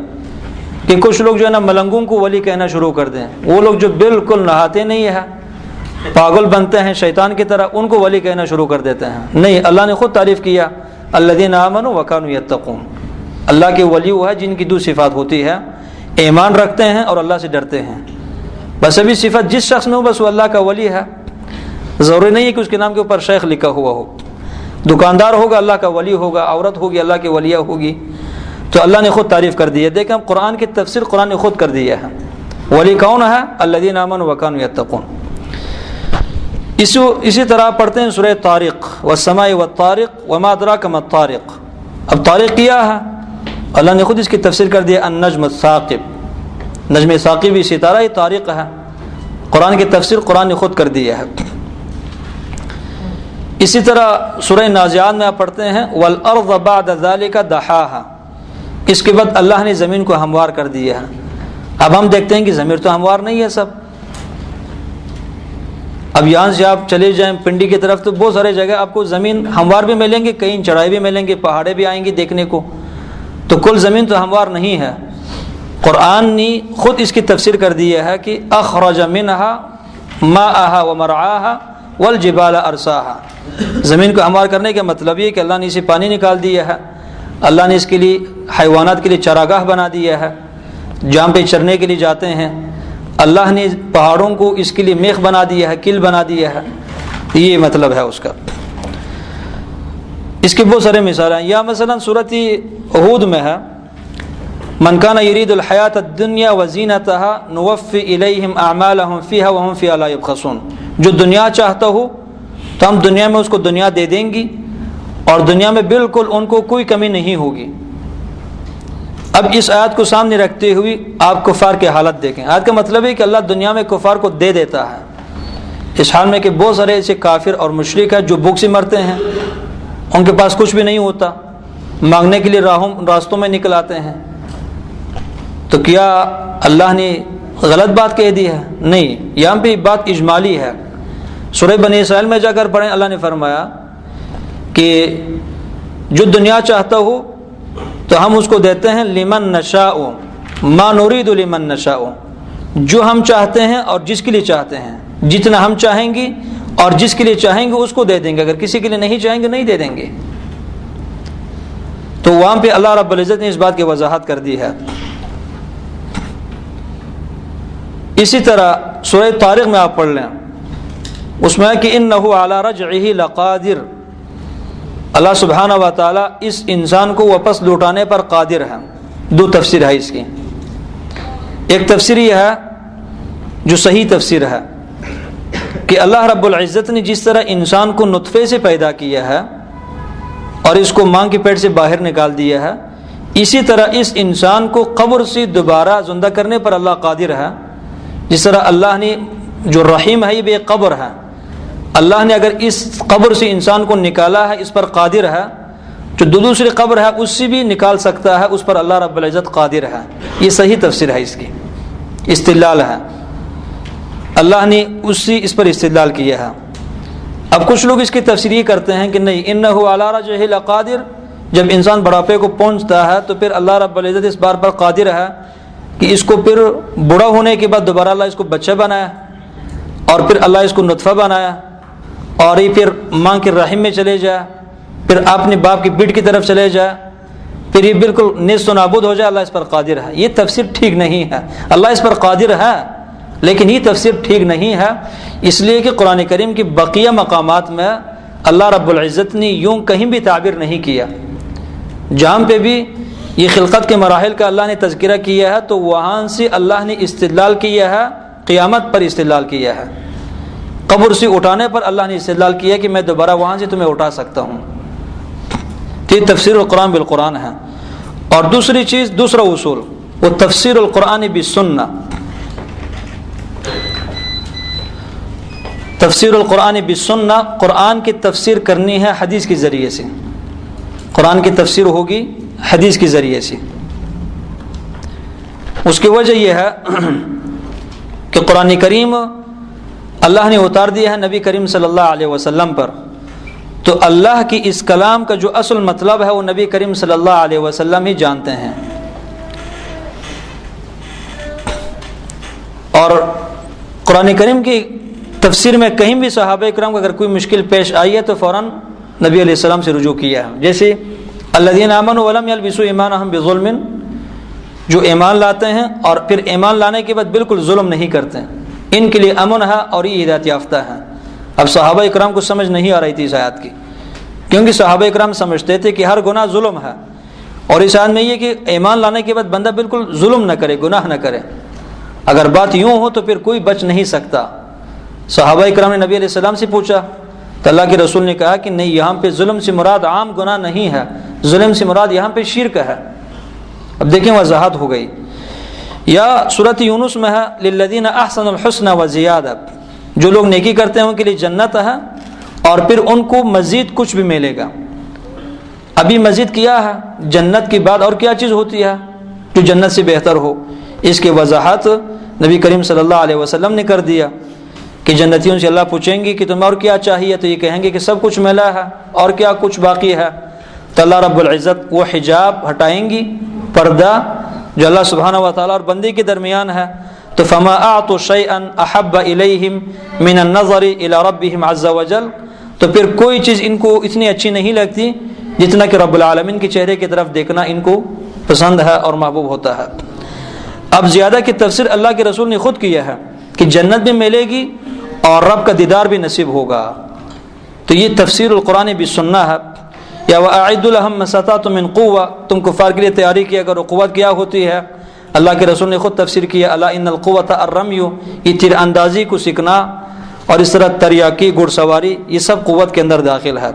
کہ کچھ لوگ جو ہے نا ملنگوں کو ولی کہنا شروع کر دیں، وہ لوگ جو بالکل نہاتے نہیں ہیں، پاگل بنتے ہیں شیطان کی طرح، ان کو ولی کہنا شروع کر دیتے ہیں. نہیں، اللہ نے خود تعریف کیا، الذین آمنوا وکانوا یتقون. اللہ کے ولی وہ ہے جن کی 2 صفات ہوتی ہے، ایمان رکھتے ہیں اور اللہ سے ڈرتے ہیں. بس ابھی صفت جس شخص میں ہو بس وہ اللہ کا ولی ہے. ضروری نہیں ہے کہ اس کے نام کے اوپر شیخ لکھا ہوا ہو. دکاندار ہوگا اللہ کا ولی ہوگا، عورت ہوگی اللہ کی ولیہ ہوگی. تو اللہ نے خود تعریف کر دی ہے. دیکھیں قرآن کی تفسیر قرآن نے خود کر دیا ہے. ولی کون ہے؟ الذین آمنوا وکانوا یتقون. اسی طرح پڑھتے ہیں سورہ طارق، والسماء والطارق وما ادراک ما الطارق. اب طارق کیا ہے؟ اللہ نے خود اس کی تفسیر کر دیا، النجم الثاقب. نجم ثاقب بھی ستارہ ہی طارق ہے. قرآن کی تفسیر قرآن نے خود کر دیا ہے. اسی طرح سورہ نازعات میں آپ پڑھتے ہیں والارض بعد ذلك دحاها. اس کے بعد اللہ نے زمین کو ہموار کر دیا ہے. اب ہم دیکھتے ہیں کہ زمین تو ہموار نہیں ہے سب. اب یہاں سے آپ چلے جائیں پنڈی کی طرف تو بہت سارے جگہ آپ کو زمین ہموار بھی ملیں گے، کہیں چڑھائی بھی ملیں گے، پہاڑے بھی آئیں گے دیکھنے کو. تو کل زمین تو ہموار نہیں ہے. قرآن نے خود اس کی تفسیر کر دی ہے کہ اخرج منها ماءها ومرعاها والجبال ارساها. زمین کو ہموار کرنے کا مطلب یہ کہ اللہ نے اسے پانی نکال دیا ہے، اللہ نے اس کے لیے حیوانات کے لیے چراگاہ بنا دیا ہے، جہاں پہ چرنے کے لیے جاتے ہیں. اللہ نے پہاڑوں کو اس کے لیے میخ بنا دیا ہے، کل بنا دیا ہے. یہ مطلب ہے اس کا. اس کی بہت سارے مثالیں ہیں. یا مثلا سورۃ ہود میں ہے، من کان یرید الحیات الدنیا وزینتها نوفی الیہم اعمالهم فیہا وہم فیہا لا یبخسون. جو دنیا چاہتا ہو تو ہم دنیا میں اس کو دنیا دے دیں گی اور دنیا میں بالکل ان کو کوئی کمی نہیں ہوگی. اب اس آیت کو سامنے رکھتے ہوئے آپ کفار کی حالت دیکھیں. آیت کا مطلب ہے کہ اللہ دنیا میں کفار کو دے دیتا ہے، اس حال میں کہ بہت سارے ایسے کافر اور مشرک ہیں جو بھوک سے مرتے ہیں، ان کے پاس کچھ بھی نہیں ہوتا، مانگنے کے لیے راستوں میں نکل آتے ہیں. تو کیا اللہ نے غلط بات کہہ دی ہے؟ نہیں، یہاں پہ بات اجمالی ہے. سورہ بنی اسرائیل میں جا کر پڑھیں، اللہ نے فرمایا کہ جو دنیا چاہتا ہو تو ہم اس کو دیتے ہیں لمن نشاء ما نريد لمن نشاء. جو ہم چاہتے ہیں اور جس کے لیے چاہتے ہیں، جتنا ہم چاہیں گے اور جس کے لیے چاہیں گے اس کو دے دیں گے، اگر کسی کے لیے نہیں چاہیں گے نہیں دے دیں گے. تو وہاں پہ اللہ رب العزت نے اس بات کی وضاحت کر دی ہے. اسی طرح سورہ طارق میں آپ پڑھ لیں، اس میں ہے کہ انہ علی رجعہ لقادر. اللہ سبحانہ و تعالیٰ اس انسان کو واپس لوٹانے پر قادر ہے. 2 تفسیر ہے اس کی. ایک تفسیر یہ ہے جو صحیح تفسیر ہے کہ اللہ رب العزت نے جس طرح انسان کو نطفے سے پیدا کیا ہے اور اس کو ماں کے پیٹ سے باہر نکال دیا ہے، اسی طرح اس انسان کو قبر سے دوبارہ زندہ کرنے پر اللہ قادر ہے. جس طرح اللہ نے جو رحیم ہے یہ بھی ایک قبر ہے، اللہ نے اگر اس قبر سے انسان کو نکالا ہے اس پر قادر ہے، جو دوسری قبر ہے اس سے بھی نکال سکتا ہے، اس پر اللہ رب العزت قادر ہے. یہ صحیح تفسیر ہے اس کی. استدلال ہے، اللہ نے اس پر استدلال کیا ہے۔ اب کچھ لوگ اس کی تفسیر یہ کرتے ہیں کہ نہیں، انہ علی رجعہ لقادر، جب انسان بڑھاپے کو پہنچتا ہے تو پھر اللہ رب العزت اس بار پر قادر ہے کہ اس کو پھر بوڑھا ہونے کے بعد دوبارہ اللہ اس کو بچہ بنایا، اور پھر اللہ اس کو نطفہ بنایا، اور یہ پھر ماں کے رحم میں چلے جائے، پھر اپنے باپ کی پیٹھ کی طرف چلے جائے، پھر یہ بالکل نیست و نابود ہو جائے۔ اللہ اس پر قادر ہے، یہ تفسیر ٹھیک نہیں ہے۔ اللہ اس پر قادر ہے لیکن یہ تفسیر ٹھیک نہیں ہے، اس لیے کہ قرآن کریم کی بقیہ مقامات میں اللہ رب العزت نے یوں کہیں بھی تعبیر نہیں کیا۔ جہاں پہ بھی یہ خلقت کے مراحل کا اللہ نے تذکرہ کیا ہے تو وہاں سے اللہ نے استدلال کیا ہے، قیامت پر استدلال کیا ہے، قبر سے اٹھانے پر اللہ نے استدلال کیا کہ میں دوبارہ وہاں سے تمہیں اٹھا سکتا ہوں۔ تو یہ تفسیر القرآن بالقرآن ہے۔ اور دوسری چیز، دوسرا اصول، وہ تفسیر القرآن بالسنہ۔ تفسیر القرآن بالسنہ، قرآن کی تفسیر کرنی ہے حدیث کے ذریعے سے، قرآن کی تفسیر ہوگی حدیث کے ذریعے سے۔ اس کی وجہ یہ ہے کہ قرآن کریم اللہ نے اتار دیا ہے نبی کریم صلی اللہ علیہ وسلم پر، تو اللہ کی اس کلام کا جو اصل مطلب ہے وہ نبی کریم صلی اللہ علیہ وسلم ہی جانتے ہیں۔ اور قرآن کریم کی تفسیر میں کہیں بھی صحابہ کرام کو اگر کوئی مشکل پیش آئی ہے تو فوراً نبی علیہ السلام سے رجوع کیا ہے، جیسے الذین آمنوا ولم یلبسوا ایمانہم بظلم، جو ایمان لاتے ہیں اور پھر ایمان لانے کے بعد بالکل ظلم نہیں کرتے، ان کے لیے امن ہے اور یہ ہدایت یافتہ ہے۔ اب صحابہ اکرام کو سمجھ نہیں آ رہی تھی اس آیت کی، کیونکہ صحابہ اکرام سمجھتے تھے کہ ہر گناہ ظلم ہے، اور اس آیت میں یہ کہ ایمان لانے کے بعد بندہ بالکل ظلم نہ کرے، گناہ نہ کرے۔ اگر بات یوں ہو تو پھر کوئی بچ نہیں سکتا۔ صحابہ اکرام نے نبی علیہ السلام سے پوچھا تو اللہ کے رسول نے کہا کہ نہیں، یہاں پہ ظلم سے مراد عام گناہ نہیں ہے، ظلم سے مراد یہاں پہ شرک ہے۔ اب دیکھیں وضاحت ہو گئی۔ یا سورۃ یونس میں ہے للذین احسنوا الحسنى وزیادہ، جو لوگ نیکی کرتے ہیں ان کے لیے جنت ہے اور پھر ان کو مزید کچھ بھی ملے گا۔ ابھی مزید کیا ہے؟ جنت کے بعد اور کیا چیز ہوتی ہے جو جنت سے بہتر ہو؟ اس کی وضاحت نبی کریم صلی اللہ علیہ وسلم نے کر دیا کہ جنتیوں سے اللہ پوچھیں گے کہ تمہیں اور کیا چاہیے، تو یہ کہیں گے کہ سب کچھ ملا ہے، اور کیا کچھ باقی ہے؟ تو اللہ رب العزت وہ حجاب ہٹائیں گی، پردہ جو اللہ سبحانہ و تعالیٰ اور بندے کے درمیان ہے، تو فما اعطوا شیئا احب الیہم من النظر الی ربہم عز وجل، تو پھر کوئی چیز ان کو اتنی اچھی نہیں لگتی جتنا کہ رب العالمین کے چہرے کی طرف دیکھنا ان کو پسند ہے اور محبوب ہوتا ہے۔ اب زیادہ کی تفسیر اللہ کے رسول نے خود کیا ہے کہ جنت بھی ملے گی اور رب کا دیدار بھی نصیب ہوگا، تو یہ تفسیر القرآن بالسنہ ہے۔ یا وَأَعِدُّ لَهُم مَّا اسْتَطَعْتُم مِّن قُوَّةٍ، تم کفار کے لیے تیاری کیا کرو، قوت کیا ہوتی ہے؟ اللہ کے رسول نے خود تفسیر کیا، الا ان القوۃ الرمی، یہ تیر اندازی کو سیکھنا اور اس طرح تریاکی، گھڑ سواری، یہ سب قوت کے اندر داخل ہے۔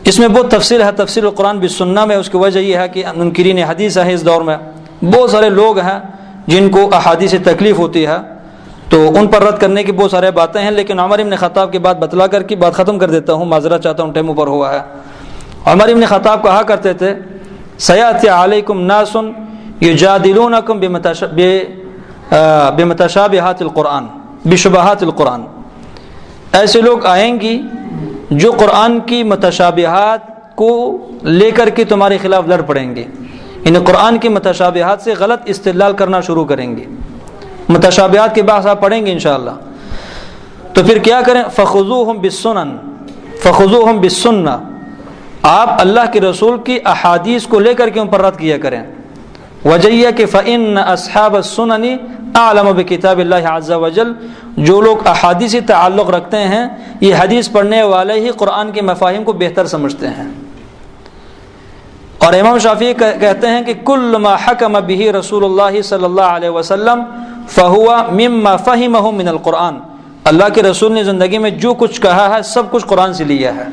اس میں بہت تفصیل ہے تفسیر القرآن بالسنہ میں۔ اس کی وجہ یہ ہے کہ منکرین حدیث ہے اس دور میں، بہت سارے لوگ ہیں جن کو احادیث سے تکلیف ہوتی ہے، تو ان پر رد کرنے کی بہت سارے باتیں ہیں، لیکن عمر ابن خطاب کی بات بتلا کر کی بات ختم کر دیتا ہوں، معذرت چاہتا ہوں ٹائم اوپر ہوا ہے۔ عمر ابن خطاب کہا کرتے تھے سیأتی علیکم ناس یجادلونکم بمتشابہات القرآن، بشبہات القرآن، ایسے لوگ آئیں گی جو قرآن کی متشابہات کو لے کر کے تمہارے خلاف لڑ پڑیں گے، یعنی قرآن کی متشابہات سے غلط استدلال کرنا شروع کریں گے۔ متشابہات کے بحث آپ پڑھیں گے انشاءاللہ، تو پھر کیا کریں؟ فخذوہم بالسنن، فخذوہم بالسنہ، آپ اللہ کے رسول کی احادیث کو لے کر کے ان پر رد کیا کریں۔ وجہ یہ کہ فإن أصحاب السنن أعلم بکتاب اللہ عز وجل، جو لوگ احادیث سے تعلق رکھتے ہیں یہ حدیث پڑھنے والے ہی قرآن کے مفاہیم کو بہتر سمجھتے ہیں۔ اور امام شافعی کہتے ہیں کہ کل ما حکم به رسول اللہ صلی اللہ علیہ وسلم فہو مما فہمہ من القرآن، اللہ کے رسول نے زندگی میں جو کچھ کہا ہے سب کچھ قرآن سے لیا ہے۔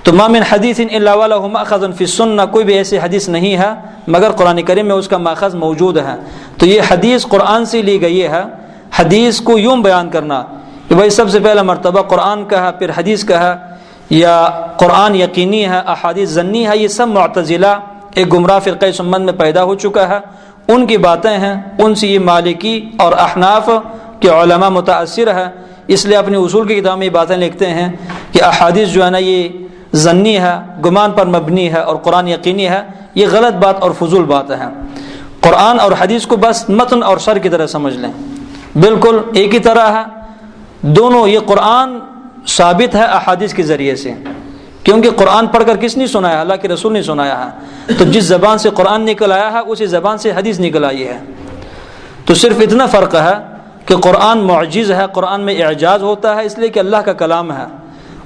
تو ما من حدیث الا وله مأخذ فی السنہ، کوئی بھی ایسی حدیث نہیں ہے مگر قرآن کریم میں اس کا ماخذ موجود ہے۔ تو یہ حدیث قرآن سے لی گئی ہے۔ حدیث کو یوں بیان کرنا کہ بھائی سب سے پہلا مرتبہ قرآن کا ہے، پھر حدیث کا ہے، یا قرآن یقینی ہے، احادیث ظنی ہے، یہ سب معتزلہ ایک گمراہ فرقہ سمت میں پیدا ہو چکا ہے۔ ان کی باتیں ہیں، ان سے یہ مالکی اور احناف کے علماء متاثر ہے، اس لیے اپنی اصول کی کتاب میں یہ باتیں لکھتے ہیں کہ احادیث جو ہے نا یہ ظنی ہے، گمان پر مبنی ہے، اور قرآن یقینی ہے، یہ غلط بات اور فضول بات ہے۔ قرآن اور حدیث کو بس متن اور سر کی طرح سمجھ لیں، بالکل ایک ہی طرح ہے دونوں۔ یہ قرآن ثابت ہے احادیث کے ذریعے سے، کیونکہ قرآن پڑھ کر کس نے سنایا؟ اللہ کے رسول نے سنایا ہے، تو جس زبان سے قرآن نکل آیا ہے اسی زبان سے حدیث نکل آئی ہے۔ تو صرف اتنا فرق ہے کہ قرآن معجز ہے، قرآن میں اعجاز ہوتا ہے اس لیے کہ اللہ کا کلام ہے،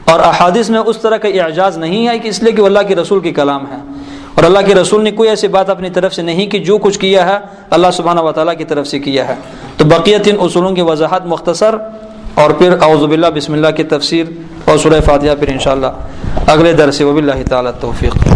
اور احادیث میں اس طرح کا اعجاز نہیں ہے کہ اس لیے کہ وہ اللہ کے رسول کے کلام ہے، اور اللہ کے رسول نے کوئی ایسی بات اپنی طرف سے نہیں کی، جو کچھ کیا ہے اللہ سبحانہ و تعالیٰ کی طرف سے کیا ہے۔ تو بقیہ 3 اصولوں کی وضاحت مختصر، اور پھر اعوذ باللہ بسم اللہ کی تفسیر اور سورہ فاتحہ پھر انشاءاللہ اگلے درس۔ وباللہ تعالیٰ توفیق۔